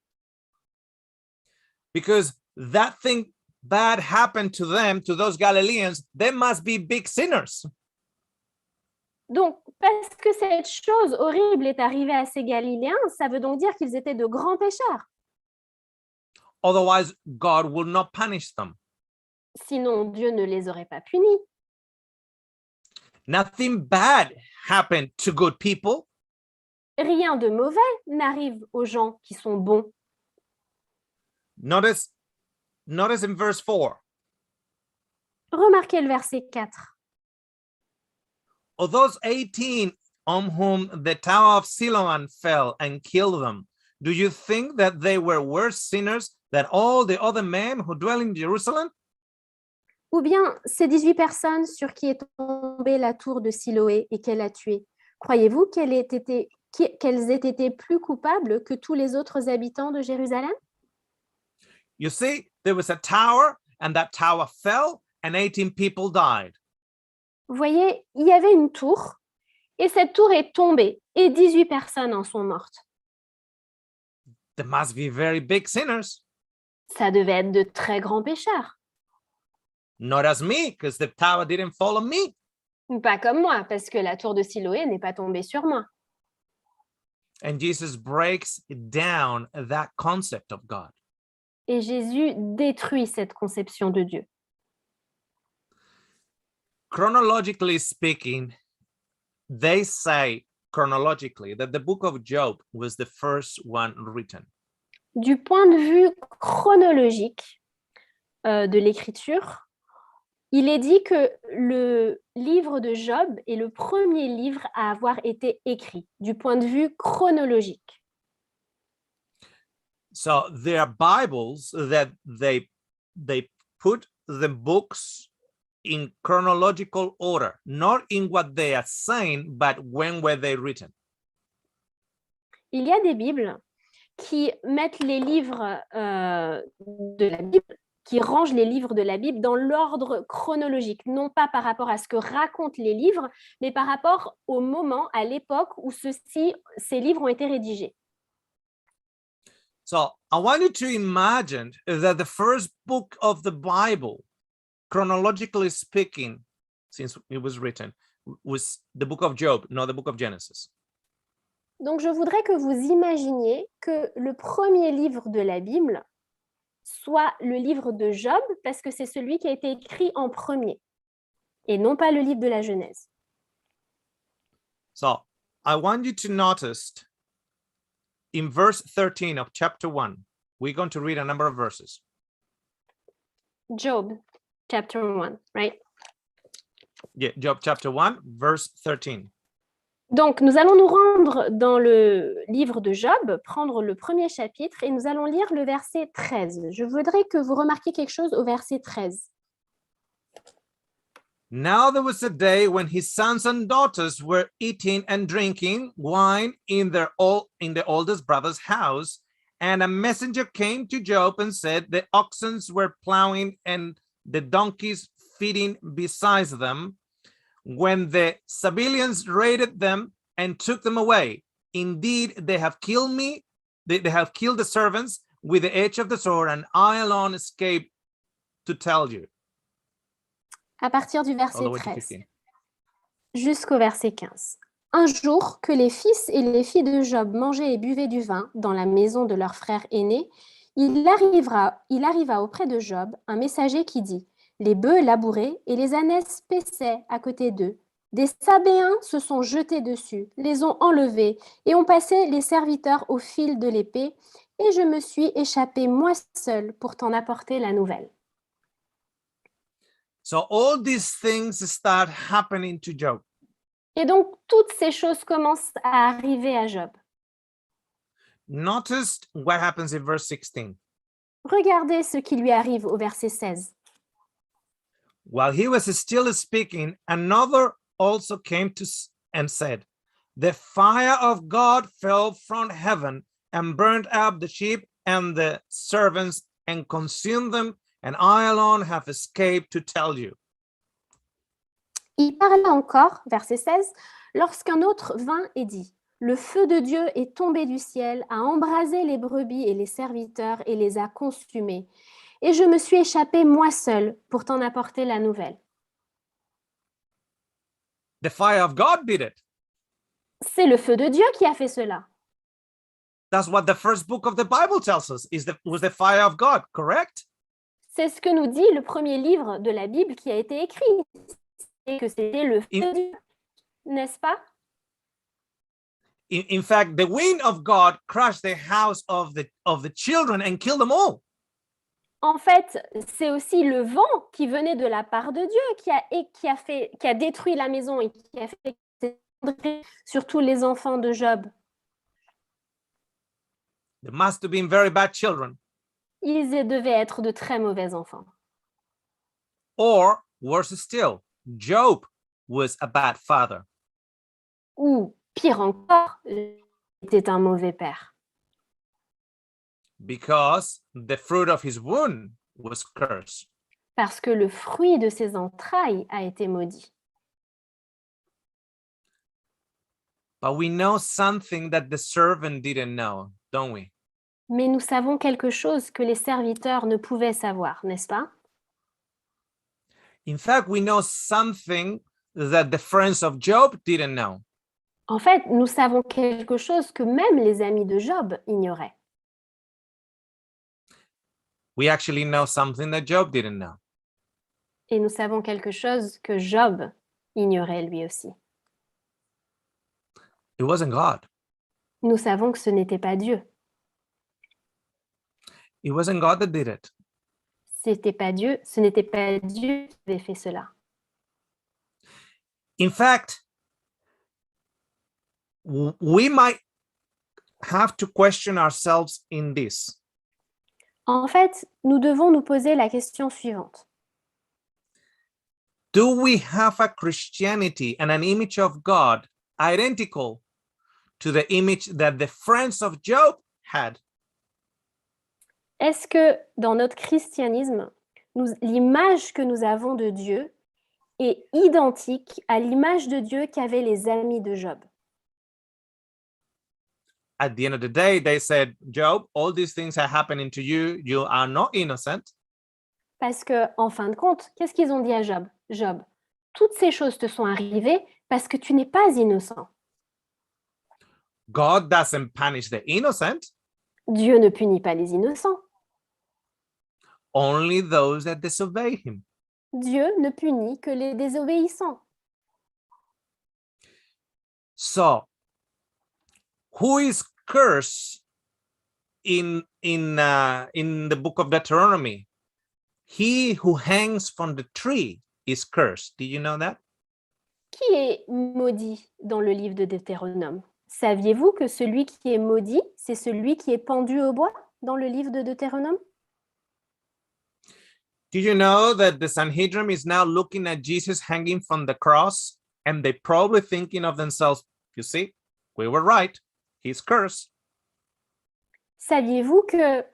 Because that thing bad happened to them, to those Galileans, they must be big sinners. Donc, parce que cette chose horrible est arrivée à ces Galiléens, ça veut donc dire qu'ils étaient de grands pécheurs. Otherwise, God will not punish them. Sinon, Dieu ne les aurait pas punis. Nothing bad happened to good people. Rien de mauvais n'arrive aux gens qui sont bons. Notice Notice in verse 4. Remarquez le verset 4. Of those 18 on whom the tower of Siloam fell and killed them, do you think that they were worse sinners than all the other men who dwell in Jerusalem? Ou bien ces 18 personnes sur qui est tombée la tour de Siloé et qu'elle a tué, croyez-vous qu'elles aient été plus coupables que tous les autres habitants de Jérusalem? You see, there was a tower and that tower fell and 18 people died. Vous voyez, il y avait une tour et cette tour est tombée et 18 personnes en sont mortes. There must be very big sinners. Ça devait être de très grands pécheurs. Not as me, because the tower didn't fall on me. Pas comme moi, parce que la tour de Siloé n'est pas tombée sur moi. And Jesus breaks down that concept of God. Et Jésus détruit cette conception de Dieu. Chronologically speaking, they say chronologically that the book of Job was the first one written. Du point de vue chronologique de l'écriture, il est dit que le livre de Job est le premier livre à avoir été écrit, du point de vue chronologique. So there are Bibles that they put the books in chronological order, not in what they are saying, but when were they written. Il y a des Bibles qui mettent les livres de la Bible, qui rangent les livres de la Bible dans l'ordre chronologique, non pas par rapport à ce que racontent les livres, mais par rapport au moment, à l'époque où ces livres ont été rédigés. So I want you to imagine that the first book of the Bible, chronologically speaking, since it was written, was the book of Job, not the book of Genesis. Donc, je voudrais que vous imaginiez que le premier livre de la Bible soit le livre de Job, parce que c'est celui qui a été écrit en premier, et non pas le livre de la Genèse. So I want you to notice in verse 13 of chapter 1, we're going to read a number of verses. Job, chapter 1, right? Yeah, Job chapter 1, verse 13. Donc, nous allons nous rendre dans le livre de Job, prendre le premier chapitre, et nous allons lire le verset 13. Je voudrais que vous remarquiez quelque chose au verset 13. Now there was a day when his sons and daughters were eating and drinking wine in the oldest brother's house, and a messenger came to Job and said, the oxen were plowing and the donkeys feeding beside them, when the Sabellians raided them and took them away. Indeed, they have killed me. They have killed the servants with the edge of the sword, and I alone escaped to tell you. À partir du verset All the way to 13 15. jusqu'au verset 15. Un jour que les fils et les filles de Job mangeaient et buvaient du vin dans la maison de leur frère aîné, il arriva auprès de Job un messager qui dit: les bœufs labouraient et les ânesses paissaient à côté d'eux. Des Sabéens se sont jetés dessus, les ont enlevés et ont passé les serviteurs au fil de l'épée, et je me suis échappé moi seul pour t'en apporter la nouvelle. So all these things start happening to Job. Et donc, toutes ces choses commencent à arriver à Job. Notice what happens in verse 16. Regardez ce qui lui arrive au verset 16. While he was still speaking, another also came and said, the fire of God fell from heaven and burned up the sheep and the servants and consumed them, and I alone have escaped to tell you. Il parlait encore, verset 16, lorsqu'un autre vint et dit: le feu de Dieu est tombé du ciel, a embrasé les brebis et les serviteurs et les a consumés. Et je me suis échappé moi seul pour t'en apporter la nouvelle. The fire of God did it. C'est le feu de Dieu qui a fait cela. That's what the first book of the Bible tells us, was the fire of God, correct? C'est ce que nous dit le premier livre de la Bible qui a été écrit. C'est que c'était le feu de Dieu, n'est-ce pas? In fact, the wind of God crushed the house of the children and killed them all. En fait, c'est aussi le vent qui venait de la part de Dieu qui a détruit la maison et qui a fait s'effondrer sur tous les enfants de Job. They must have been very bad children. Ils devaient être de très mauvais enfants. Or, worse still, Job was a bad father. Ou, pire encore, était un mauvais père. Because the fruit of his womb was cursed. Parce que le fruit de ses entrailles a été maudit. But we know something that the servant didn't know, don't we? Mais nous savons quelque chose que les serviteurs ne pouvaient savoir, n'est-ce pas? In fact, we know something that the friends of Job didn't know. En fait, nous savons quelque chose que même les amis de Job ignoraient. We actually know something that Job didn't know. Et nous savons quelque chose que Job ignorait lui aussi. It wasn't God. Nous savons que ce n'était pas Dieu. It wasn't God that did it. Ce n'était pas Dieu qui avait fait cela. In fact, we might have to question ourselves in this. En fait, nous devons nous poser la question suivante. Do we have a Christianity and an image of God identical to the image that the friends of Job had? Est-ce que dans notre christianisme, l'image que nous avons de Dieu est identique à l'image de Dieu qu'avaient les amis de Job? At the end of the day, they said, Job, all these things are happening to you. You are not innocent. Parce que, en fin de compte, qu'est-ce qu'ils ont dit à Job? Job, toutes ces choses te sont arrivées parce que tu n'es pas innocent. God doesn't punish the innocent, Dieu ne punit pas les innocents. only those that disobey him. Dieu ne punit que les désobéissants. So, who is cursed in the book of Deuteronomy? He who hangs from the tree is cursed. Did you know that? Qui est maudit dans le livre de Deutéronome? Saviez-vous que celui qui est maudit, c'est celui qui est pendu au bois dans le livre de Deutéronome? Do you know that the Sanhedrin is now looking at Jesus hanging from the cross, and they probably thinking of themselves, you see, we were right, he's cursed. Saviez-vous que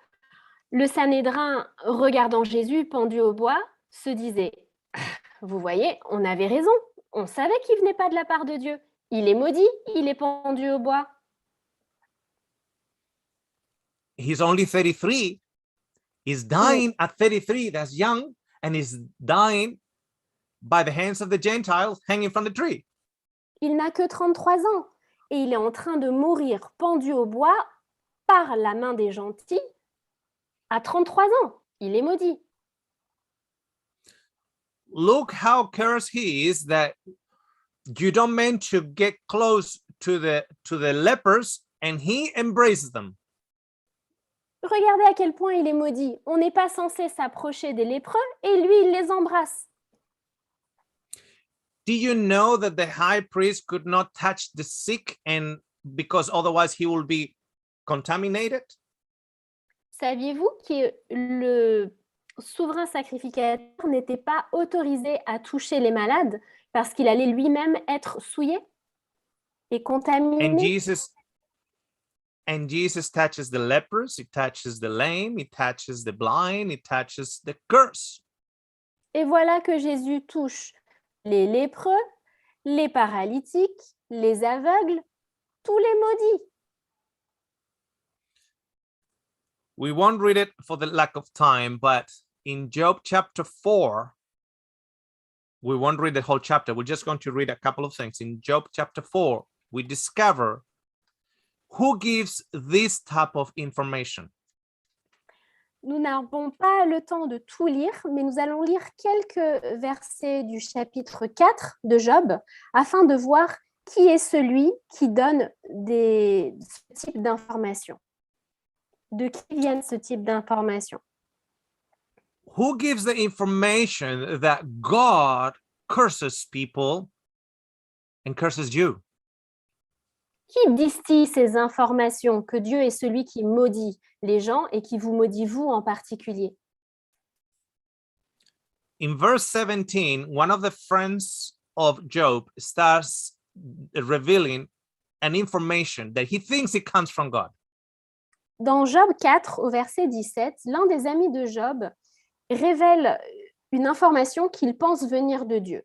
le Sanhédrin, regardant Jésus pendu au bois, se disait « Vous voyez, on avait raison, on savait qu'il ne venait pas de la part de Dieu. Il est maudit, il est pendu au bois. » He's only 33. He's dying at 33. That's young. And he's dying by the hands of the Gentiles hanging from the tree. Il n'a que 33 ans et il est en train de mourir pendu au bois par la main des gentils à 33 ans. Il est maudit. Look how cursed he is that you don't mean to get close to the lepers, and he embraces them. Regardez à quel point il est maudit. On n'est pas censé s'approcher des lépreux et lui, il les embrasse. Do you know that the high priest could not touch the sick, and because otherwise he will be contaminated? Saviez-vous que le souverain sacrificateur n'était pas autorisé à toucher les malades parce qu'il allait lui-même être souillé et contaminé? And Jesus touches the lepers, he touches the lame, he touches the blind, he touches the cursed. Et voilà que Jésus touche les lépreux, les paralytiques, les aveugles, tous les maudits. We won't read it for the lack of time, but in Job chapter 4, we won't read the whole chapter. We're just going to read a couple of things. In Job chapter 4, we discover who gives this type of information. Nous n'avons pas le temps de tout lire, mais nous allons lire quelques versets du chapitre 4 de Job afin de voir qui est celui qui donne ce type d'informations. De qui viennent ce type d'informations? who gives the information that God curses people and curses you? Qui distille ces informations que Dieu est celui qui maudit les gens et qui vous maudit vous en particulier? In verse 17, one of the friends of Job starts revealing an information that he thinks it comes from God. Dans Job 4, au verset 17, l'un des amis de Job révèle une information qu'il pense venir de Dieu.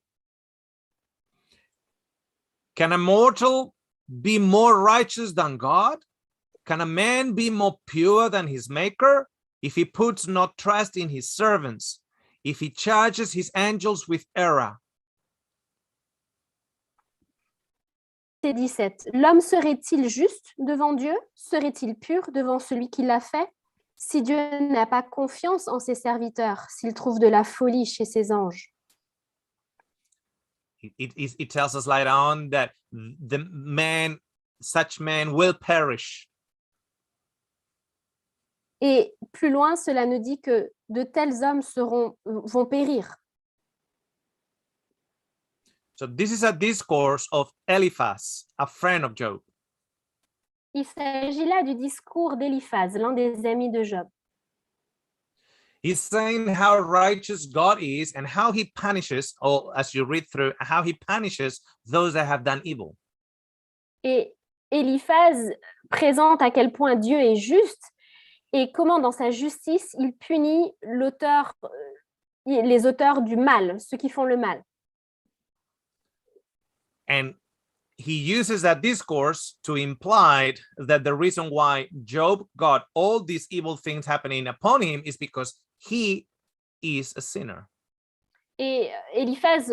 Can a mortal be more righteous than God? Can a man be more pure than his maker? If he puts not trust in his servants, if he charges his angels with error. Verset 17. L'homme serait-il juste devant Dieu? Serait-il pur devant celui qui l'a fait? Si Dieu n'a pas confiance en ses serviteurs, s'il trouve de la folie chez ses anges. It tells us later on that such man will perish. Et plus loin, cela nous dit que de tels hommes vont périr. So this is a discourse of Eliphaz, a friend of Job. Il s'agit là du discours d'Éliphaz, l'un des amis de Job. He's saying how righteous God is and how he punishes, or as you read through, how he punishes those that have done evil. Et Éliphaz présente à quel point Dieu est juste et comment dans sa justice, il punit les auteurs du mal, ceux qui font le mal. And he uses that discourse to imply that the reason why Job got all these evil things happening upon him is because he is a sinner. Et Éliphaz,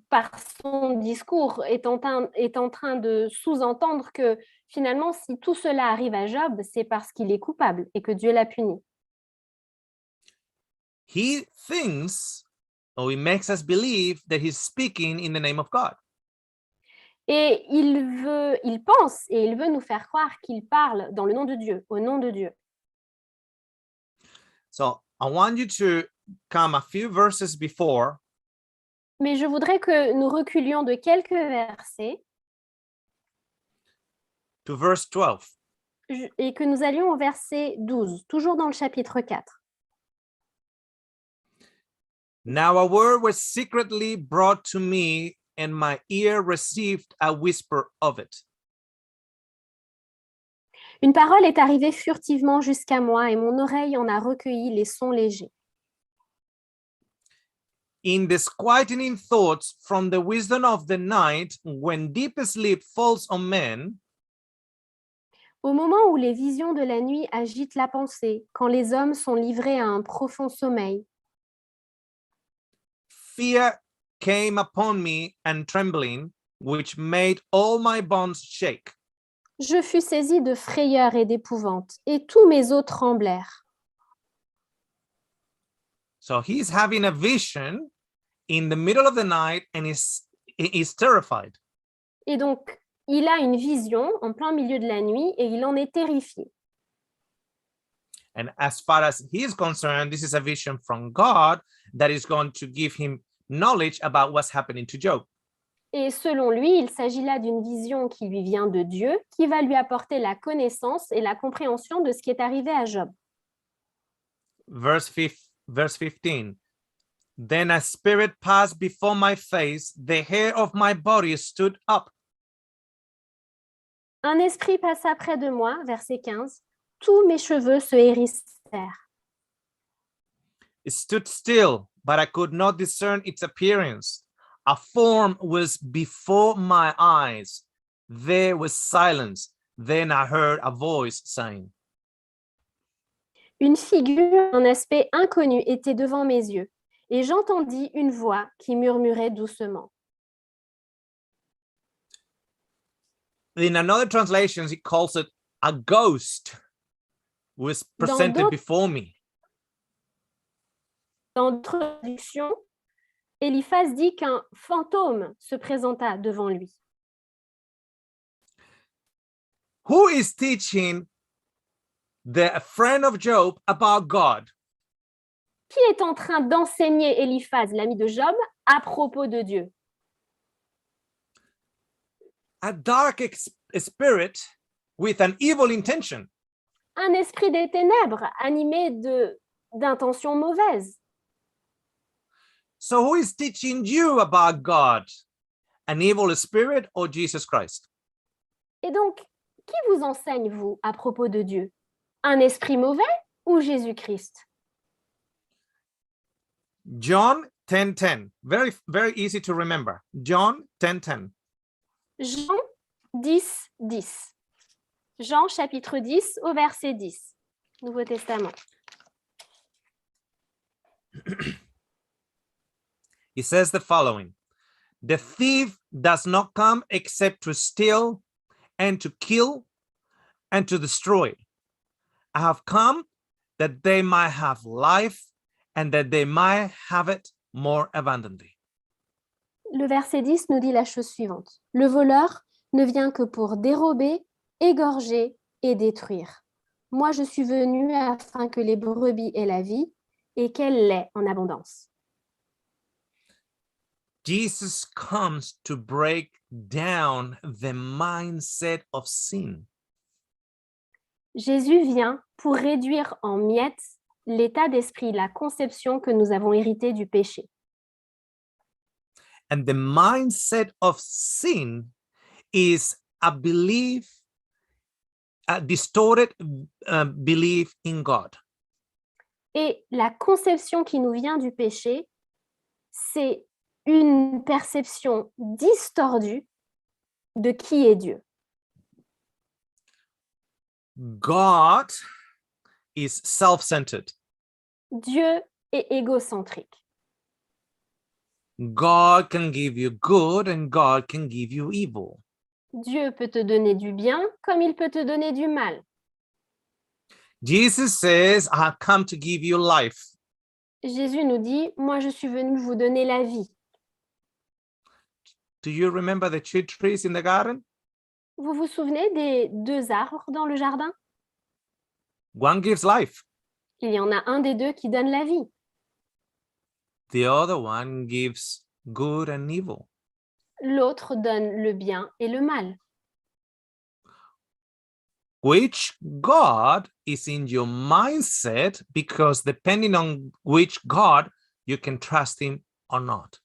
par son discours, est en train de sous-entendre que finalement, si tout cela arrive à Job, c'est parce qu'il est coupable et que Dieu l'a puni. He thinks, or he makes us believe that he's speaking in the name of God. Et il pense et il veut nous faire croire qu'il parle dans le nom de Dieu, au nom de Dieu. So I want you to come a few verses before. Mais je voudrais que nous reculions de quelques versets To verse 12. Et que nous allions au verset 12, toujours dans le chapitre 4. Now a word was secretly brought to me, and my ear received a whisper of it. Une parole est arrivée furtivement jusqu'à moi et mon oreille en a recueilli les sons légers. In disquieting thoughts from the wisdom of the night, when deep sleep falls on men, au moment où les visions de la nuit agitent la pensée, quand les hommes sont livrés à un profond sommeil, fear came upon me and trembling, which made all my bones shake. Je fus saisie de frayeur et d'épouvante, et tous mes os tremblèrent. So he's having a vision in the middle of the night and is terrified. Et donc, il a une vision en plein milieu de la nuit et il en est terrifié. And as far as he's concerned, this is a vision from God that is going to give him knowledge about what's happening to Job. Et selon lui, il s'agit là d'une vision qui lui vient de Dieu, qui va lui apporter la connaissance et la compréhension de ce qui est arrivé à Job. Verse 15. Then a spirit passed before my face, the hair of my body stood up. Un esprit passa près de moi, verset 15. Tous mes cheveux se hérissèrent. It stood still, but I could not discern its appearance. A form was before my eyes. There was silence. Then I heard a voice saying. Une figure, un aspect inconnu était devant mes yeux, et j'entendis une voix qui murmurait doucement. In another translation, it calls it a ghost was presented before me. Dans d'autres traductions, Éliphaz dit qu'un fantôme se présenta devant lui. Who is teaching the friend of Job about God? Qui est en train d'enseigner Eliphaz, l'ami de Job, à propos de Dieu? A dark spirit with an evil intention. Un esprit des ténèbres animé d'intentions mauvaises. So who is teaching you about God? An evil spirit or Jesus Christ? Et donc, qui vous enseigne, vous, à propos de Dieu? Un esprit mauvais ou Jésus-Christ? John 10:10. Very, very easy to remember. John 10:10. Jean 10, 10. Jean chapitre 10 au verset 10. Nouveau Testament. He says the following: the thief does not come except to steal and to kill and to destroy. I have come that they might have life and that they might have it more abundantly. Le verset 10 nous dit la chose suivante. Le voleur ne vient que pour dérober, égorger et détruire. Moi, je suis venu afin que les brebis aient la vie et qu'elle l'ait en abondance. Jesus comes to break down the mindset of sin. Jésus vient pour réduire en miettes l'état d'esprit, la conception que nous avons héritée du péché. And the mindset of sin is a belief, a distorted belief in God. Et la conception qui nous vient du péché, c'est une perception distordue de qui est Dieu. God is self-centered. Dieu est égocentrique. God can give you good and God can give you evil. Dieu peut te donner du bien comme il peut te donner du mal. Jesus says, I have come to give you life. Jésus nous dit, moi je suis venu vous donner la vie. Do you remember the two trees in the garden? Vous vous souvenez des deux arbres dans le jardin? One gives life. Il y en a un des deux qui donne la vie. The other one gives good and evil. L'autre donne le bien et le mal. Which God is in your mindset, because depending on which God, you can trust him or not.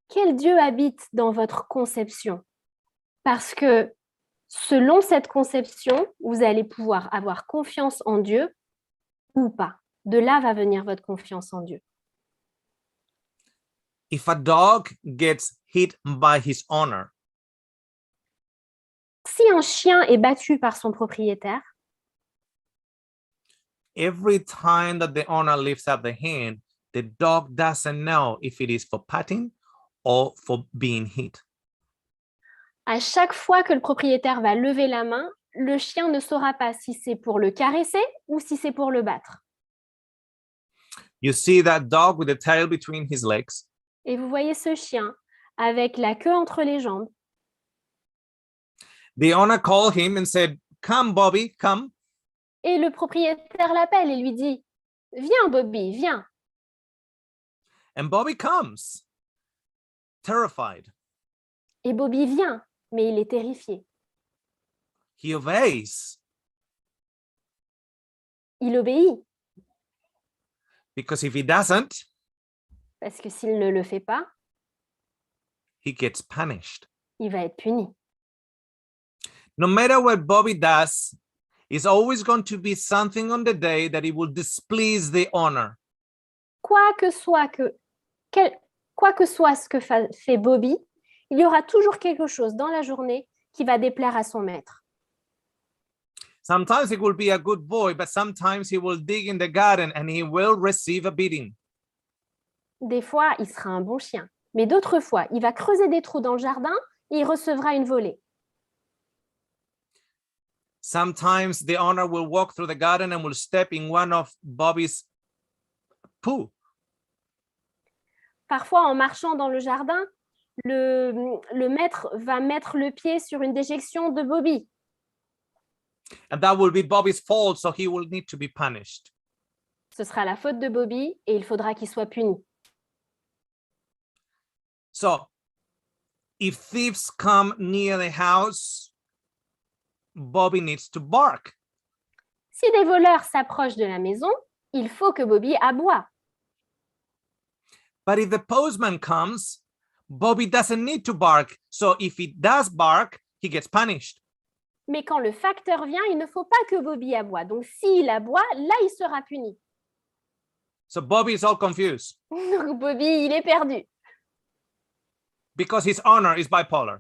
Quel Dieu habite dans votre conception? Parce que selon cette conception, vous allez pouvoir avoir confiance en Dieu ou pas. De là va venir votre confiance en Dieu. If a dog gets hit by his owner, Si un chien est battu par son propriétaire, every time that the owner lifts up the hand, the dog doesn't know if it is for patting or for being hit. à chaque fois que le propriétaire va lever la main, le chien ne saura pas si c'est pour le caresser ou si c'est pour le battre. You see that dog with the tail between his legs. Et vous voyez ce chien avec la queue entre les jambes. The owner called him and said, "Come, Bobby, come." Et le propriétaire l'appelle et lui dit, viens Bobby, viens. And Bobby comes, terrified. Et Bobby vient, mais il est terrifié. He obeys Il obéit, because if he doesn't, parce que s'il ne le fait pas, he gets punished. il va être puni. No matter what Bobby does, it's always going to be something on the day that it will displease the owner. Quoi que soit ce que fait Bobby, il y aura toujours quelque chose dans la journée qui va déplaire à son maître. Sometimes he will be a good boy, but sometimes he will dig in the garden and he will receive a beating. Des fois, il sera un bon chien, mais d'autres fois, il va creuser des trous dans le jardin et il recevra une volée. Sometimes the owner will walk through the garden and will step in one of Bobby's poo. Parfois, en marchant dans le jardin, le maître va mettre le pied sur une déjection de Bobby. And that will be Bobby's fault, so he will need to be punished. Ce sera la faute de Bobby et il faudra qu'il soit puni. So if thieves come near the house, Bobby needs to bark. Si des voleurs s'approchent de la maison, il faut que Bobby aboie. But if the postman comes, Bobby doesn't need to bark. So if he does bark, he gets punished. Mais quand le facteur vient, il ne faut pas que Bobby aboie. Donc s'il aboie, là, il sera puni. So Bobby is all confused Donc Bobby, il est perdu because his owner is bipolar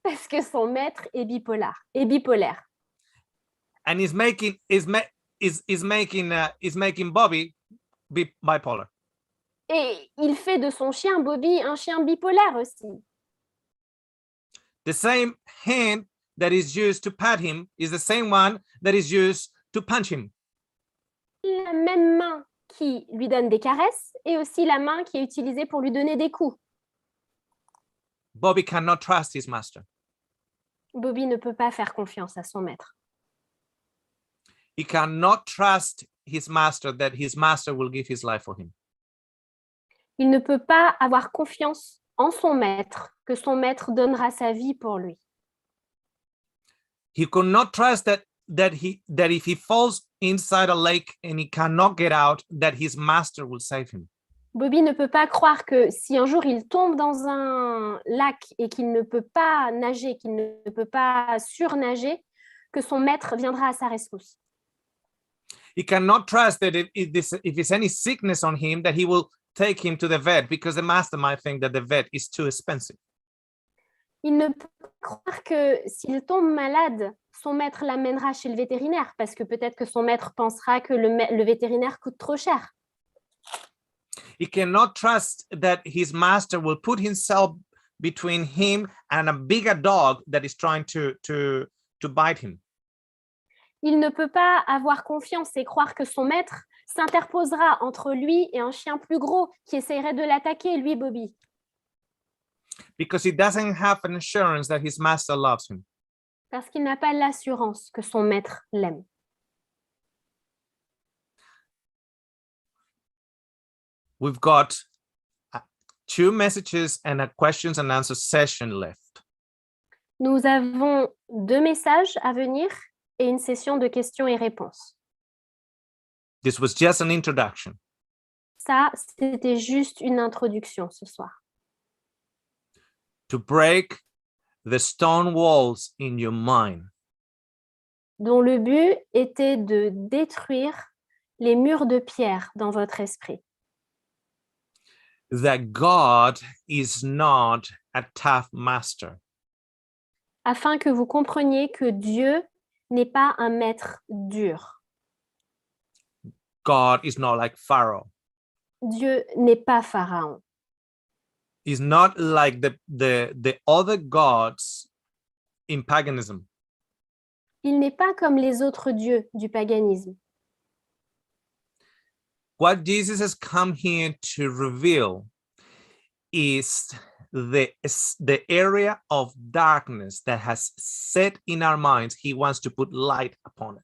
parce que son maître est bipolaire. and is making Bobby bipolar. Et il fait de son chien Bobby un chien bipolaire aussi. The same hand that is used to pat him is the same one that is used to punch him. La même main qui lui donne des caresses et aussi la main qui est utilisée pour lui donner des coups. Bobby cannot trust his master. Bobby ne peut pas faire confiance à son maître. He cannot trust his master that his master will give his life for him. Il ne peut pas avoir confiance en son maître, que son maître donnera sa vie pour lui. He could not trust that if he falls inside a lake and he cannot get out, that his master will save him. Bobby ne peut pas croire que si un jour il tombe dans un lac et qu'il ne peut pas nager, qu'il ne peut pas surnager, que son maître viendra à sa rescousse. He cannot trust that if there's any sickness on him, that he will take him to the vet, because the master might think that the vet is too expensive. Il ne peut pas croire que s'il tombe malade, son maître l'amènera chez le vétérinaire, parce que peut-être que son maître pensera que le vétérinaire coûte trop cher. He cannot trust that his master will put himself between him and a bigger dog that is trying to bite him. Il ne peut pas avoir confiance et croire que son maître s'interposera entre lui et un chien plus gros qui essaierait de l'attaquer, lui, Bobby. Because he doesn't have an assurance that his master loves him. Parce qu'il n'a pas l'assurance que son maître l'aime. We've got 2 messages and a questions and answers session left. Nous avons 2 messages à venir et une session de questions et réponses. This was just an introduction. Ça, c'était juste une introduction ce soir. To break the stone walls in your mind. Dont le but était de détruire les murs de pierre dans votre esprit. That God is not a tough master. Afin que vous compreniez que Dieu n'est pas un maître dur. God is not like Pharaoh. Dieu n'est pas Pharaon. He's not like the other gods in paganism. Il n'est pas comme les autres dieux du paganisme. What Jesus has come here to reveal is the area of darkness that has set in our minds. He wants to put light upon it.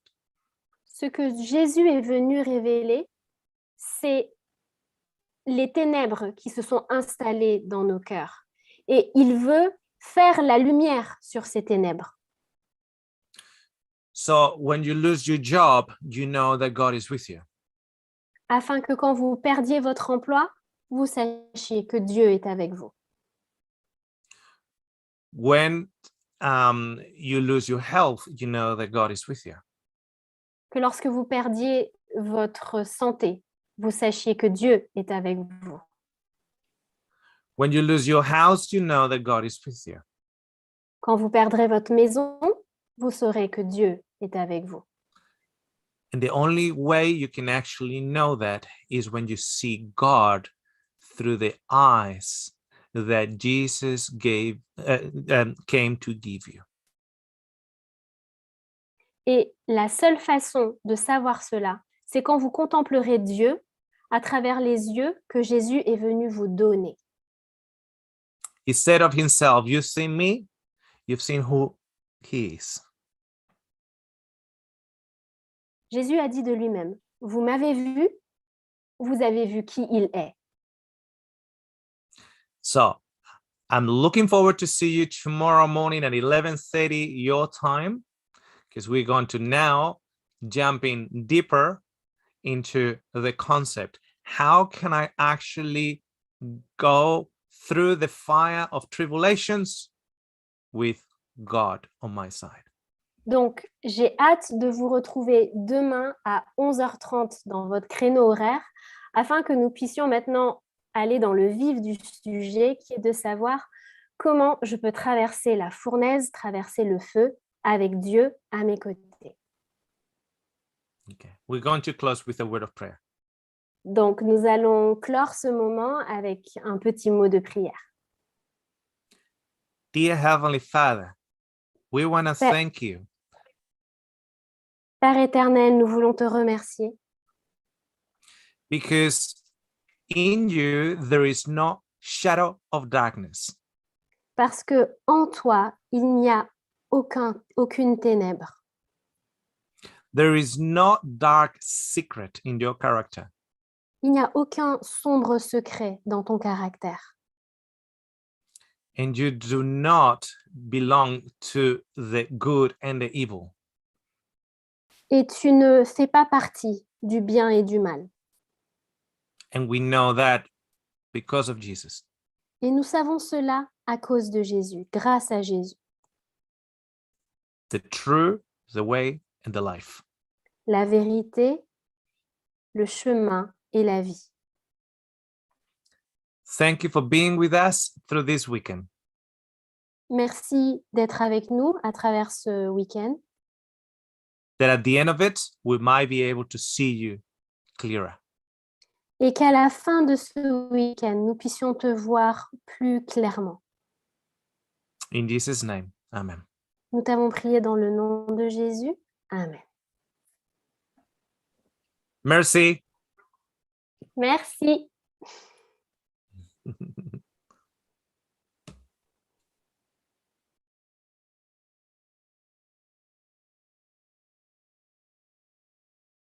Ce que Jésus est venu révéler, c'est les ténèbres qui se sont installées dans nos cœurs. Et il veut faire la lumière sur ces ténèbres. So when you lose your job, you know that God is with you. Afin que quand vous perdiez votre emploi, vous sachiez que Dieu est avec vous. When you lose your health, you know that God is with you. Que lorsque vous perdiez votre santé, vous sachiez que Dieu est avec vous. When you lose your house, you know that God is with you. Quand vous perdrez votre maison, vous saurez que Dieu est avec vous. And the only way you can actually know that is when you see God through the eyes that Jesus came to give you. Et la seule façon de savoir cela, c'est quand vous contemplerez Dieu à travers les yeux que Jésus est venu vous donner. He said of himself, "You've seen me, you've seen who he is." Jésus a dit de lui-même, vous m'avez vu, vous avez vu qui il est. So I'm looking forward to see you tomorrow morning at 11:30 your time, because we're going to now jump in deeper into the concept. How can I actually go through the fire of tribulations with God on my side? Donc, j'ai hâte de vous retrouver demain à 11h30 dans votre créneau horaire afin que nous puissions maintenant aller dans le vif du sujet qui est de savoir comment je peux traverser la fournaise, traverser le feu avec Dieu à mes côtés. Okay. We're going to close with a word of prayer. Donc, nous allons clore ce moment avec un petit mot de prière. Dear Heavenly Father, we want to Père, thank you Père éternel, nous voulons te remercier because in you there is no shadow of darkness. parce que en toi, il n'y a aucune ténèbre. There is no dark secret in your character. Il n'y a aucun sombre secret dans ton caractère. And you do not belong to the good and the evil. Et tu ne fais pas partie du bien et du mal. And we know that because of Jesus. Et nous savons cela à cause de Jésus, grâce à Jésus. The truth, the way, and the life. La vérité, le chemin et la vie. Thank you for being with us through this weekend. Merci d'être avec nous à travers ce week-end. That at the end of it, we might be able to see you clearer. Et qu'à la fin de ce week-end, nous puissions te voir plus clairement. In Jesus' name, amen. Nous t'avons prié dans le nom de Jésus. Amen. Merci. Merci.